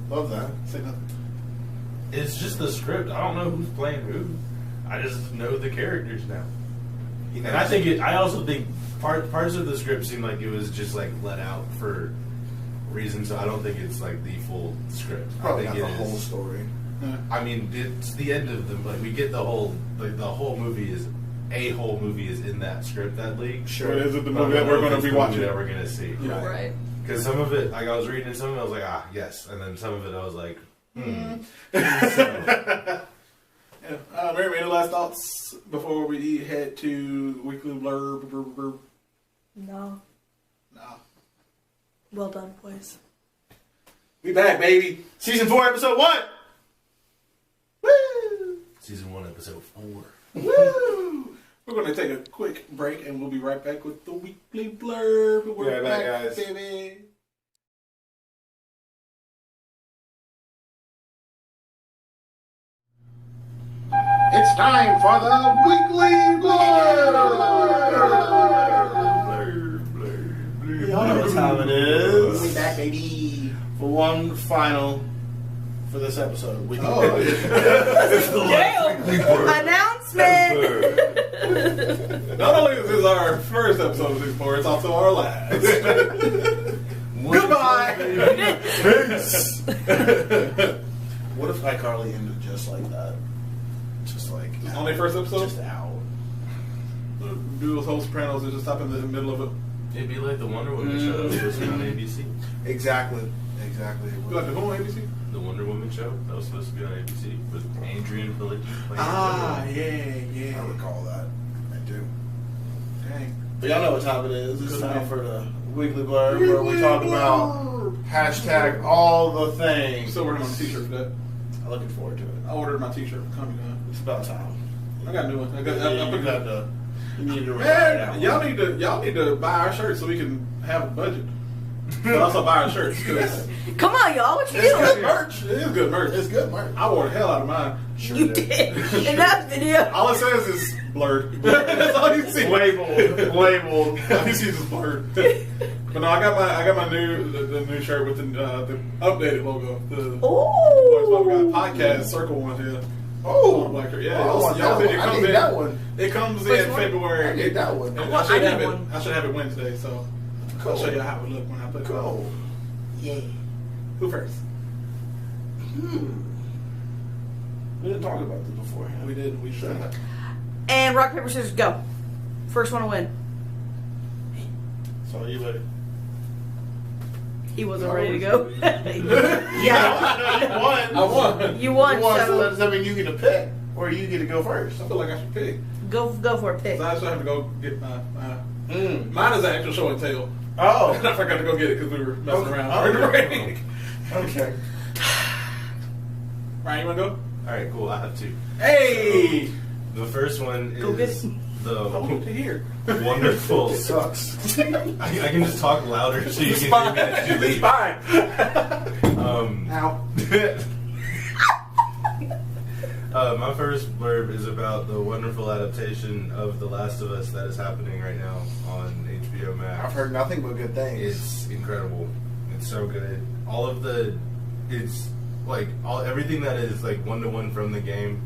Love that. Say nothing. It's just the script. I don't know who's playing who. I just know the characters now. And I also think parts of the script seem like it was just like let out for reasons. So I don't think it's like the full script. Probably I not think the whole story. I mean, it's the end of the we get the whole movie is in that script, that leak. Sure, is it the movie that we're going to be watching? That we're going to see. Right. Because some of it, like I was reading some of it, I was like, ah, yes. And then some of it, I was like, Yeah. Mary, any last thoughts before we head to weekly blurb? No. No. Well done, boys. We back, baby. Season 4, episode 1. Woo! Season 1, episode 4. Woo! We're going to take a quick break and we'll be right back with the weekly blurb. We're Be right back, back, guys. baby. It's time for the weekly Y'all know what time it is. We back, baby. For one final for this episode. We Announcement! Not only is this our first episode of Season 4, it's also our last. Goodbye! Peace! What if iCarly ended just like that? Just like On their first episode? Just out. Do those whole Sopranos and just stop in the middle of it. It'd be like the Wonder Woman show that was on ABC. Exactly. You like the who on ABC? The Wonder Woman show that was supposed to be on ABC with Adrian Palicki playing Ah, Wonder Woman. yeah. I recall that. I do. Dang. But y'all know what time it is. It's Good time man. for the weekly blurb where we talk about hashtag all the I'm things. still working on a t-shirt for that. I'm looking forward to it. I ordered my t-shirt from Comedy Con. It's about time. I got a new one. I You need to retire that Man, one. y'all need to buy our shirts so we can have a budget. But also buy our shirts because Come on, y'all. What you it's good doing? merch. It is good merch. It's good merch. I wore the hell out of mine. You did. In that video. All it says is blurred. That's all you see. Labeled. All you see is blurred. But no, I got my new the new shirt with the updated logo. The Boys Bubble Ooh. Guy podcast circle one here. Oh, Black shirt. Yeah, I want that one. I need that one. It comes Which in one? February. I need that one. And I I should need have it. one. I should have it Wednesday. So Cool. I'll show you how it look when I put it on. Cool. Yeah. Who first? We didn't talk about this beforehand. We did. We should. And rock, paper, scissors, go. First one to win. So are you ready? He wasn't ready to go. Yeah. You won. I won. You won, You won, so so does that mean you get to pick, or you get to go first? I feel like I should pick. go for a pick. So I still have to go get my. Mm. Mine is an actual show and tell. Oh. I forgot to go get it because we were messing Okay. around. Okay. Okay. Ryan, you want to go? Alright, cool. I have two. Hey! The first one Go get is it. I want the to hear. wonderful. Sucks. I can just talk louder so you It's can fine. hear me as you It's leave. fine. Now. My first blurb is about the wonderful adaptation of The Last of Us that is happening right now on HBO Max. I've heard nothing but good things. It's incredible. It's so good. Everything that is like one-to-one from the game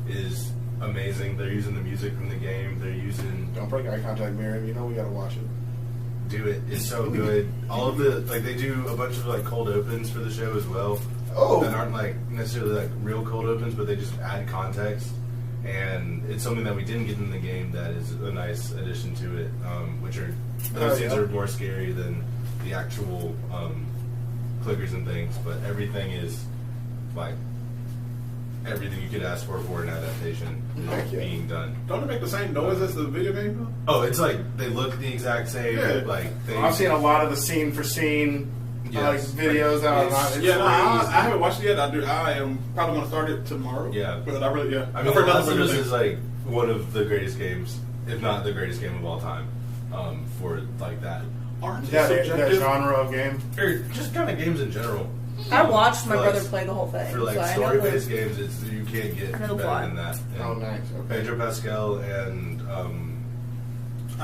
is amazing. They're using the music from the game. They're using Don't break eye contact, Miriam. You know we gotta watch it. do it. It's so good. All of the they do a bunch of like cold opens for the show as well. Oh. That aren't like necessarily like real cold opens, but they just add context. And it's something that we didn't get in the game that is a nice addition to it. Which are those scenes are more scary than the actual clickers and things. But everything is like everything you could ask for an adaptation Heck yeah. being done. Don't it make the same noise as the video game, though? Oh, it's like they look the exact same. Yeah. Like they. I've seen a lot of the scene for scene Yes. videos out. It's- It's Yeah, no, I crazy. haven't watched it yet. I am probably going to start it tomorrow. Yeah. But I really, yeah. I mean, I've heard The Last nothing of but Us good is like one of the greatest games, if not the greatest game of all time, for like that. Aren't that, it that subjective? genre of game. Or just kind of games in general. I watched my But brother play the whole thing. For like so I know story-based the- games, you can't get I know better the plot. than that. And Oh, nice. Okay. Pedro Pascal and I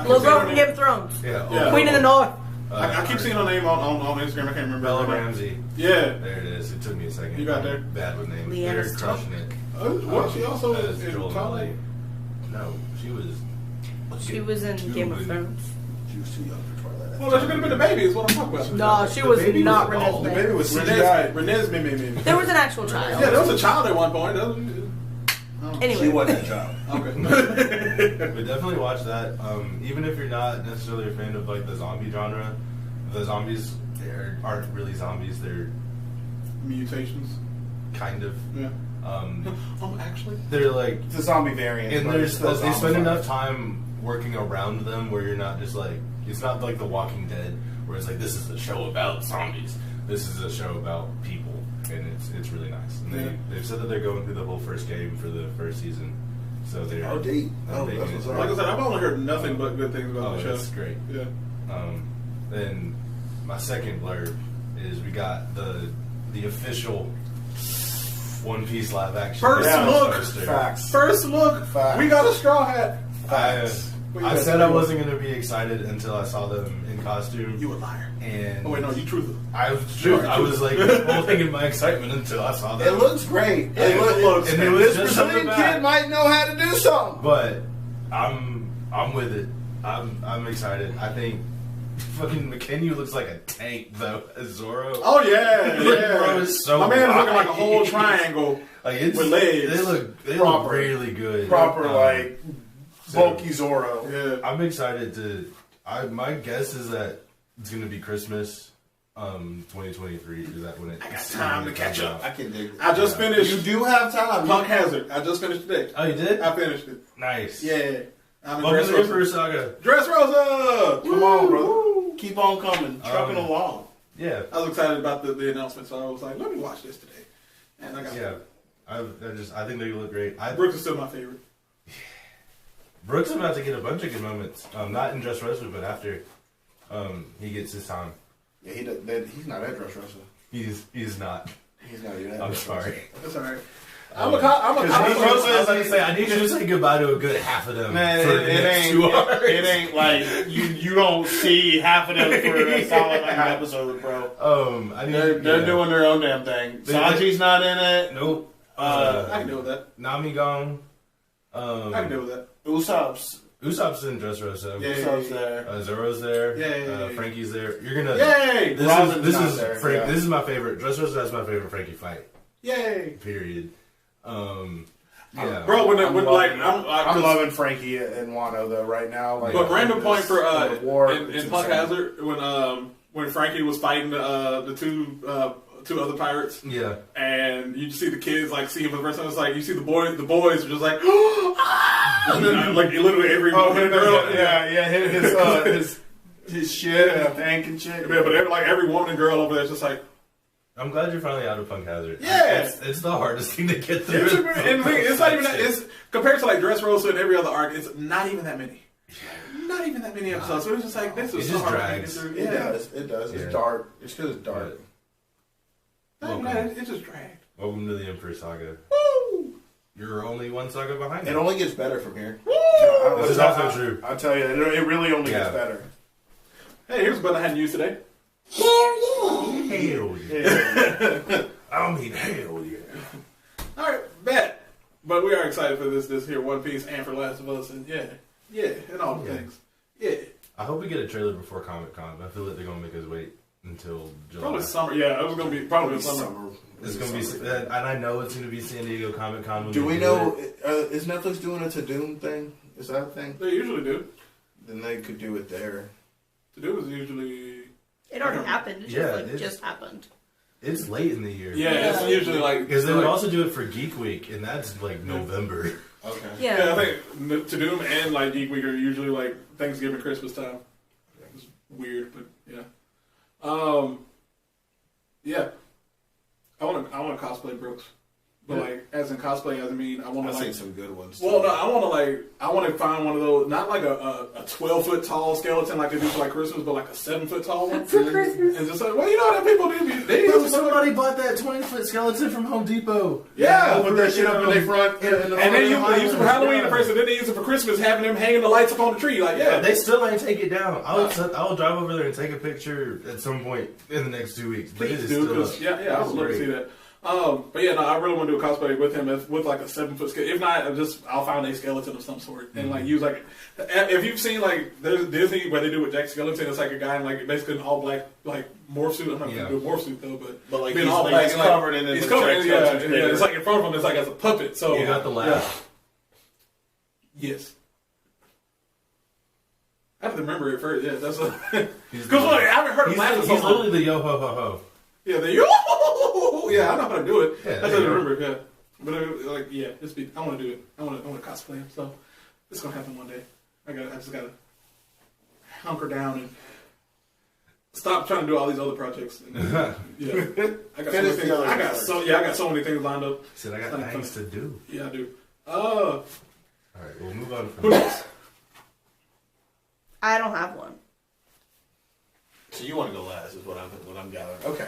keep Little seeing girl her from name- Game of Thrones. yeah, Yeah. Queen of the North. I keep seeing her name on Instagram. I can't remember. Bella her name. Ramsey. Yeah. There it is. It took me a second. You got there? Bad with names. Leanna They're Stone. crushing it. Was she also as in Joel Twilight? Ellie. No, she was. She was in Game of Thrones. She was too young for Twilight. Well, she could have been the baby. Is what I'm talking about. No, she The was baby not was Renee's adult. The baby. baby was CGI. Renee's me. There was an actual child. Yeah, there was a child at one point. Anyway, She wasn't that child. Okay. But definitely watch that. Even if you're not necessarily a fan of like the zombie genre, the zombies aren't really zombies. They're Mutations. kind of. Yeah. Actually, They're like, It's a zombie variant. and but there's it's still they spend zombified. enough time working around them where you're not just like, it's not like The Walking Dead where it's like, this is a show about zombies. This is a show about people, and it's really nice. And they've said that they're going through the whole first game for the first season, so they're deep. making That's it- what's up. like I said, I've only heard nothing but good things about Oh, the show. that's great. Yeah. Then my second blurb is we got the official One Piece live action. First Disney look. poster. Facts. First look, Facts. we got a straw hat. I said I wasn't going to be excited until I saw them in costume. You a liar. And Oh wait, no, you truther. I was true. I was like holding in my excitement until I saw them. It looks great. It looks. And it was This just on the Brazilian back. kid might know how to do something. But I'm with it. I'm excited. I think fucking McKinney looks like a tank though as Zoro. Oh yeah, yeah. Bro is so my man is looking like a wide. whole triangle. Like it's, with legs. They look Proper. really good. Proper Um, like so- bulky Zoro. Yeah. I'm excited to. My guess is that it's gonna be Christmas, 2023. Is that when it? I got time to catch up. I can dig it. I just finished You do have time. Punk Hazard. I just finished today. Oh, you did? I finished it. Nice. Yeah. I'm in Welcome Dress to the Rosa. Emperor Saga. Dress Rosa! Come on, brother. Keep on coming. Trucking Um, along. Yeah. I was excited about the announcement, so I was like, let me watch this today. And I got Yeah. I think they look great. Brooks is still my favorite. Brooks is about to get a bunch of good moments. Not in Dress Rosa, but after he gets his time. Yeah, he's not at Dress Rosa. He's not. He's not even at I'm Dress Rosa. sorry. That's alright. I was about to say, I need you to say goodbye to a good half of them. Man, for the next 2 hours. it ain't like you don't see half of them for a solid like episode, bro. They're doing their own damn thing. Sanji's not in it. Nope. I can deal with that. Nami gone. I can deal with that. Usopp's in Dress Rosa. Yeah. Usopp's there. Zoro's there. Yay. Frankie's there. You're gonna. Yay! This not is there, Frank. yeah. This is my favorite. Dress Rosa has my favorite Frankie fight. Yay! Period. Yeah. Bro, I'm loving Frankie and Wano though right now. Like, But random point for the war, in it's Punk insane. Hazard when Frankie was fighting the two other pirates, Yeah. and you see the kids like see him for the first time. It's like you see the boys are just like, and then like literally every woman and girl, his shit and tank and shit. yeah, but every woman and girl over there is just like. I'm glad you're finally out of Punk Hazard. Yeah. It's the hardest thing to get through. And the thing, it's not even that. It's compared to like Dress Rosa and every other arc. It's not even that many. Not even that many episodes. So it's just like this is It so just hard drags. to get It through. Yeah, does. It does. Yeah. It's dark. It's because it's dark. it just dragged. Welcome to the Emperor Saga. Woo! You're only one saga behind It it. only gets better from here. This is also true. I tell you, it really only Yeah. gets better. Hey, here's what I had news today. Hell yeah. I mean, hell yeah. All right, bet. But we are excited for this here One Piece and for Last of Us, and yeah, and all the Yeah. things. Yeah, I hope we get a trailer before Comic Con. I feel like they're gonna make us wait until July. probably summer. Yeah, it was gonna be probably summer. It's gonna be, and I know it's gonna be San Diego Comic Con. Do we know? Is Netflix doing a To Doom thing? Is that a thing? They usually do. Then they could do it there. To do is usually. It already happened. It just, Yeah, like, it is. just happened. It's late in the year. Yeah, it's usually like Because they would like- also do it for Geek Week, and that's like November. Okay. Yeah. Yeah, I think To Doom and like Geek Week are usually like Thanksgiving, Christmas time. It's weird, but yeah. Yeah. I want to cosplay Brooks, but like as in cosplay, as I mean, I want to I've like. seen some good ones. Well, no, I want to find one of those, not like a 12-foot tall skeleton like they do for like Christmas, but like a 7-foot tall one. For Christmas. And just like, well, you know how people do. They use Somebody bought that 20-foot skeleton from Home Depot. yeah. put that shit up in their front. And they use it for Halloween first, and then they use it for Christmas, having them hanging the lights up on the tree. Like, yeah. They still ain't take it down. I'll drive over there and take a picture at some point in the next 2 weeks. But it Please is do, still because up. yeah, I would love to see that. But yeah, no, I really want to do a cosplay with him with like a 7-foot skeleton. If not, I'll find a skeleton of some sort and like use like if you've seen like there's Disney where they do with Jack Skellington, it's like a guy in like basically an all black like morph suit. I'm not gonna do a morph suit though, but like being he's, all like, black, he's and, like, covered in he's the covered Jack in, yeah, Skellington's yeah, figure. it's like in front of him, it's like as a puppet. So You got the laugh. Yes. I have to remember it first. Yeah, that's what. Because I haven't heard him laughing so He's long. literally the yo ho ho ho. Yeah, the yo. Yeah, I know how to do it. Yeah, I just remember. Yeah, but I want to do it. I want to cosplay him. So it's gonna happen one day. I just gotta hunker down and stop trying to do all these other projects. Yeah, I got so many things. I got so many things lined up. He said, I got things to do. Yeah, I do. All right, we'll move on from Who this. I don't have one. So you want to go last is what I'm gathering. Okay.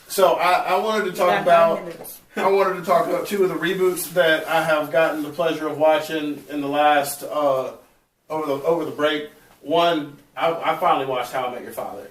So I wanted to talk Back about 9 minutes. I wanted to talk about two of the reboots that I have gotten the pleasure of watching in the last over the break. One, I finally watched How I Met Your Father,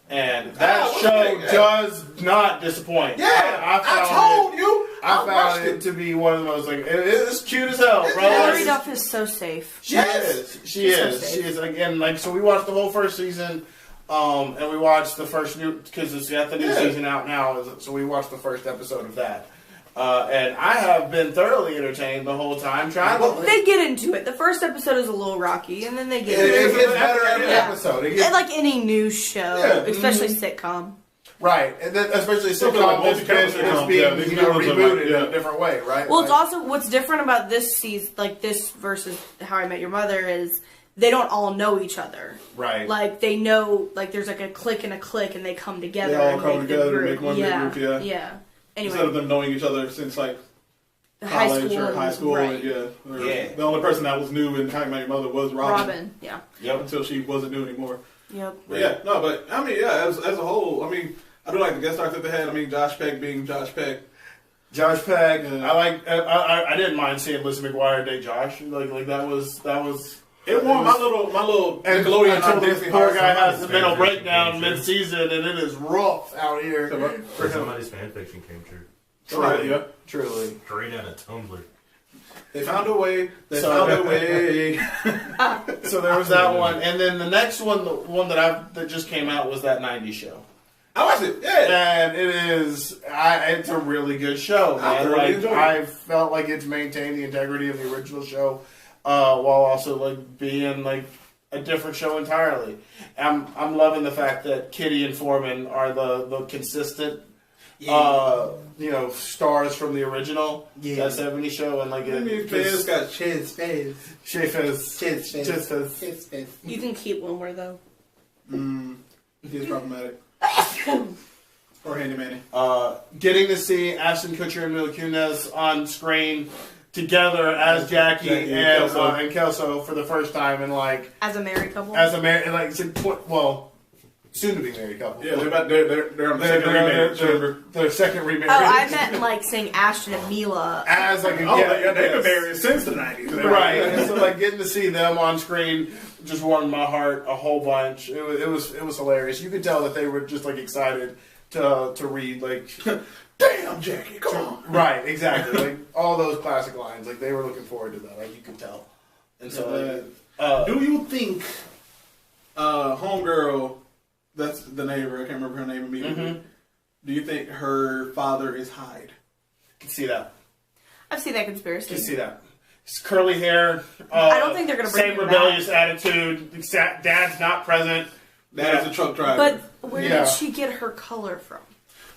and that show does not disappoint. Yeah, I told you. I found it to be one of the most it's cute as hell, bro. Hilary Duff is so safe. She is again so we watched the whole first season. And we watched the first because it's got the new season out now, so we watched the first episode of that. And I have been thoroughly entertained the whole time. They get into it. The first episode is a little rocky, and then they get into It gets better every episode. And like any news show, especially sitcom. Right, and then especially a sitcom that's being rebooted in a different way, right? Well, it's also what's different about this season, like this versus How I Met Your Mother, is they don't all know each other. Right. Like, they know, like, there's like a clique, and they come together. They all come together and make one big group, Yeah. Anyway. Instead of them knowing each other since, like, high college or high school. right. The only person that was new in How I Met Your Mother was Robin. Yeah. Yep. Until she wasn't new anymore. Yep. But I mean, as a whole, I mean, I do like the guest stars that they had. I mean, Josh Peck being Josh Peck. Josh Peck. I didn't mind seeing Lizzie McGuire date Josh. Like that was. It warmed my little and Nickelodeon until this Disney poor heart. guy has the mental breakdown mid-season, and it is rough out here For somebody's fanfiction came true. Truly. Straight out of Tumblr. They found a way. Found a way. So there was that one, and then the next one, the one that just came out was that '90s show. I watched it. Yeah, and it's a really good show, man. I felt like it's maintained the integrity of the original show, while also like being like a different show entirely. I'm loving the fact that Kitty and Foreman are the consistent, stars from the original that '70s show, and like Fez got Chiz Fez. You can keep one more, though. He's problematic. Or Handy Manny. Getting to see Ashton Kutcher and Mila Kunis on screen together as Jackie and Kelso for the first time in like as a married couple. Soon to be married couple. Yeah, they're on the second remarriage. Their second remarriage. Oh, I meant like saying Ashton and Mila as like they've been married since the '90s, right? And so like getting to see them on screen just warmed my heart a whole bunch. It was hilarious. You could tell that they were just like excited to read like, damn Jackie, come on. Right, exactly. Like all those classic lines. Like they were looking forward to that. Like you could tell. And so, do you think homegirl? That's the neighbor. I can't remember her name immediately. Mm-hmm. Do you think her father is Hyde? I can see that. I've seen that conspiracy. I can see that. His curly hair. I don't think they're going to bring same him rebellious back. attitude. Dad's not present. Dad's a truck driver. But where did she get her color from?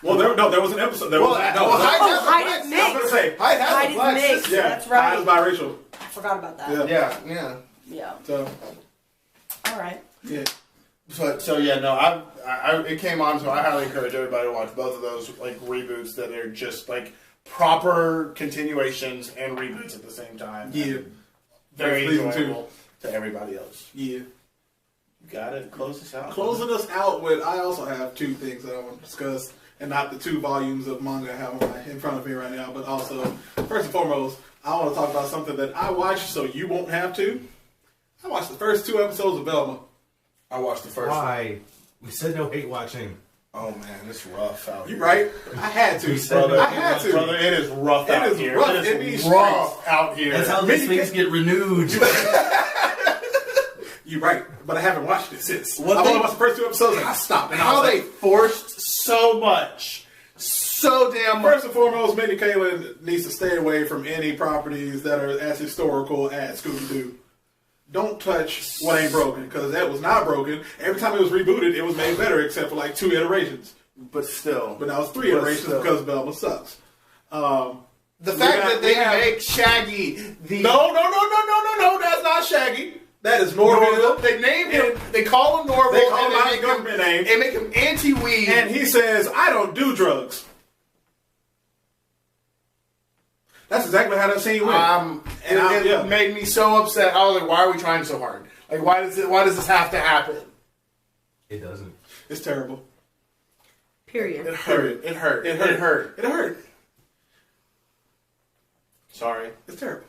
Well, there was an episode. Hyde is mixed. I was going to say, Hyde is mixed. Yeah, that's right. Hyde is biracial. I forgot about that. Yeah. So, all right. Yeah. It came on, so I highly encourage everybody to watch both of those like reboots that are just like proper continuations and reboots at the same time. Yeah. Very enjoyable to everybody else. Yeah. You got it. Close us out. Closing us out with, I also have two things that I want to discuss, and not the 2 volumes of manga I have in front of me right now, but also, first and foremost, I want to talk about something that I watched so you won't have to. I watched the first 2 episodes of Velma. I watched the first one. We said no hate watching. Oh man, it's rough out here. You right? I had to. Brother, I had to. Brother, it is rough out here. Rough. It is rough out here. That's how these things get renewed. You're right, but I haven't watched it since. I watched the first 2 episodes and I stopped. And how they forced so much. So damn much. First and foremost, Minnie Kaling needs to stay away from any properties that are as historical as Scooby-Doo. Don't touch what ain't broken, because that was not broken. Every time it was rebooted, it was made better, except for like 2 iterations. But still. But now it's 3 iterations because Velma sucks. The fact that they make Shaggy the... No, that's not Shaggy. That is Norville. They name him, they call him Norville. They call him a government name. They make him anti-weed. And he says, I don't do drugs. That's exactly how that scene went. It made me so upset. I was like, why are we trying so hard? Like, why does this have to happen? It doesn't. It's terrible. Period. It hurt. Sorry. It's terrible.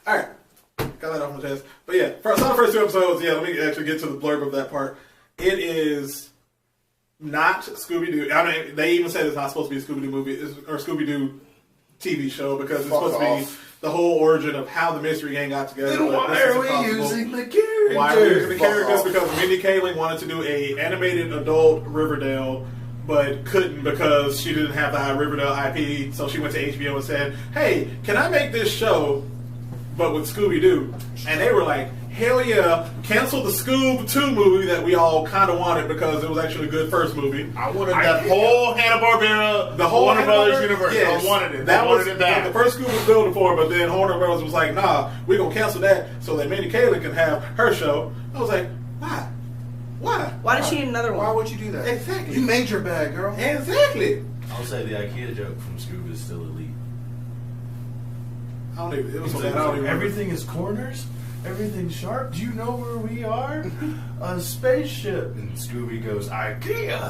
Alright. Got that off my chest. But yeah, I saw the first 2 episodes. Yeah, let me actually get to the blurb of that part. It is not Scooby-Doo. I mean, they even said it's not supposed to be a Scooby-Doo movie or Scooby-Doo TV show because it's supposed to be the whole origin of how the Mystery Gang got together. Then why are we using the characters? Why are we using the characters? Because Mindy Kaling wanted to do a animated adult Riverdale, but couldn't because she didn't have the Riverdale IP. So she went to HBO and said, "Hey, can I make this show, but with Scooby-Doo?" And they were like, "Hell yeah!" Cancel the Scoob 2 movie that we all kind of wanted because it was actually a good first movie. I wanted that whole Hanna-Barbera, the whole Warner Brothers Hanna-Barbera universe. Yes. I wanted it. That was it back. the first Scoob was building for, but then Warner Brothers was like, "Nah, we're gonna cancel that so that Mindy Kaling can have her show." I was like, "Why? Why did she need another one? Why would you do that? Exactly. You made your bag, girl. Exactly." I'll say the IKEA joke from Scoob is still elite. I don't even. It was so It's bad. like, I don't even. everything is corners. Everything's sharp. Do you know where we are? A spaceship. And Scooby goes, IKEA.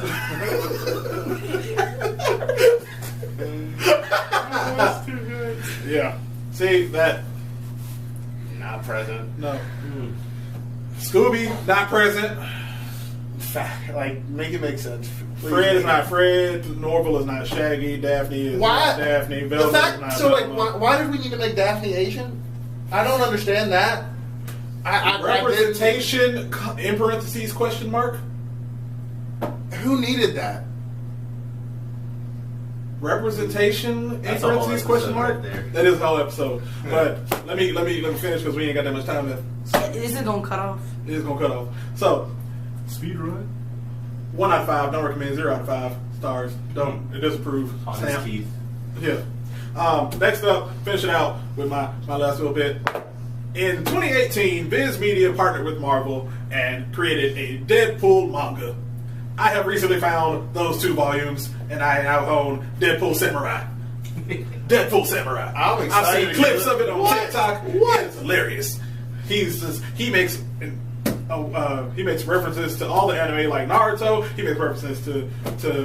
That's too good. Yeah. See that? Not present. No. Scooby not present. Fact. Like, make it make sense. Fred is not Fred. Norville is not Shaggy. Daphne is not Daphne. Velma is not Velma. Why did we need to make Daphne Asian? I don't understand that. Representation in parentheses question mark. Who needed that? Representation in That's a whole parentheses question episode mark. right there. That is the whole episode. But let me finish because we ain't got that much time left. Is it gonna cut off? It is gonna cut off. So Speed run. 1 out of 5. Don't recommend. 0 out of 5 stars. Don't. It disapprove. Honest Stamp. Keith. Yeah. Next up, finishing out with my last little bit. In 2018, Viz Media partnered with Marvel and created a Deadpool manga. I have recently found those 2 volumes, and I now own Deadpool Samurai. Deadpool Samurai. I'm excited. I've seen clips of it on What? TikTok. It's hilarious. He makes references to all the anime like Naruto. He makes references to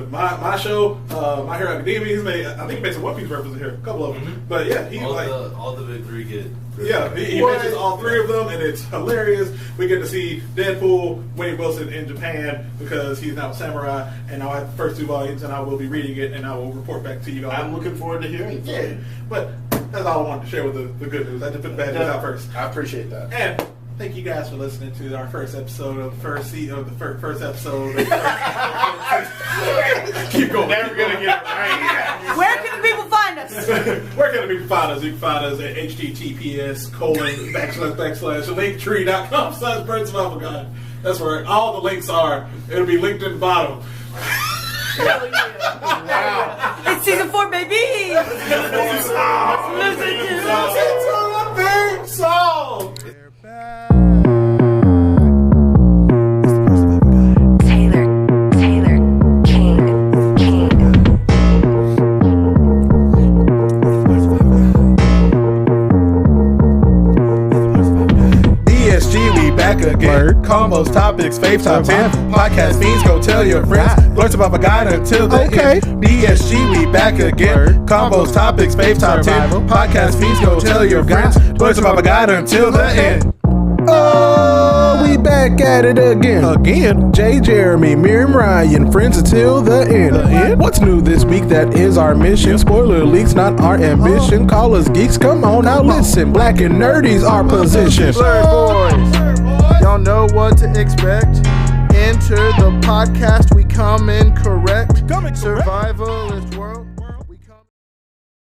my show, My Hero Academia. I think he makes a One Piece reference here, a couple of them. Mm-hmm. But yeah, he all the big 3 get. Yeah, he mentions all 3 of them, and it's hilarious. We get to see Deadpool, Wade Wilson in Japan because he's now a samurai, and I'll have the first 2 volumes, and I will be reading it, and I will report back to you guys. I'm looking forward to hearing from Yeah, you. but that's all I wanted to share with the good news. I had to put the bad news out first. I appreciate that. And thank you guys for listening to our first episode of the first episode. Keep going. Never gonna get it right. Where can the people find us? Where can the people find us? You can find us at https://linktree.com/birdsofapple. That's where all the links are. It'll be linked in the bottom. Hell yeah. Wow. It's season 4, baby! Listen to song. Taylor King. DSG, we back again. Combos, topics, fave top 10. Podcast fiends, go tell your friends. Blurts about a guide until the end. DSG, we back again. Combos, topics, fave top 10. Podcast fiends, go tell your friends. Blurts about a guide until the end. Oh, we back at it again. Jay Jeremy, Miriam Ryan, friends until the end. What's new this week? That is our mission. Spoiler leaks, not our ambition. Call us geeks. Come on now, listen. Black and nerdy's our position. Blur boys, y'all know what to expect. Enter the podcast. We come in correct. Survivalist world.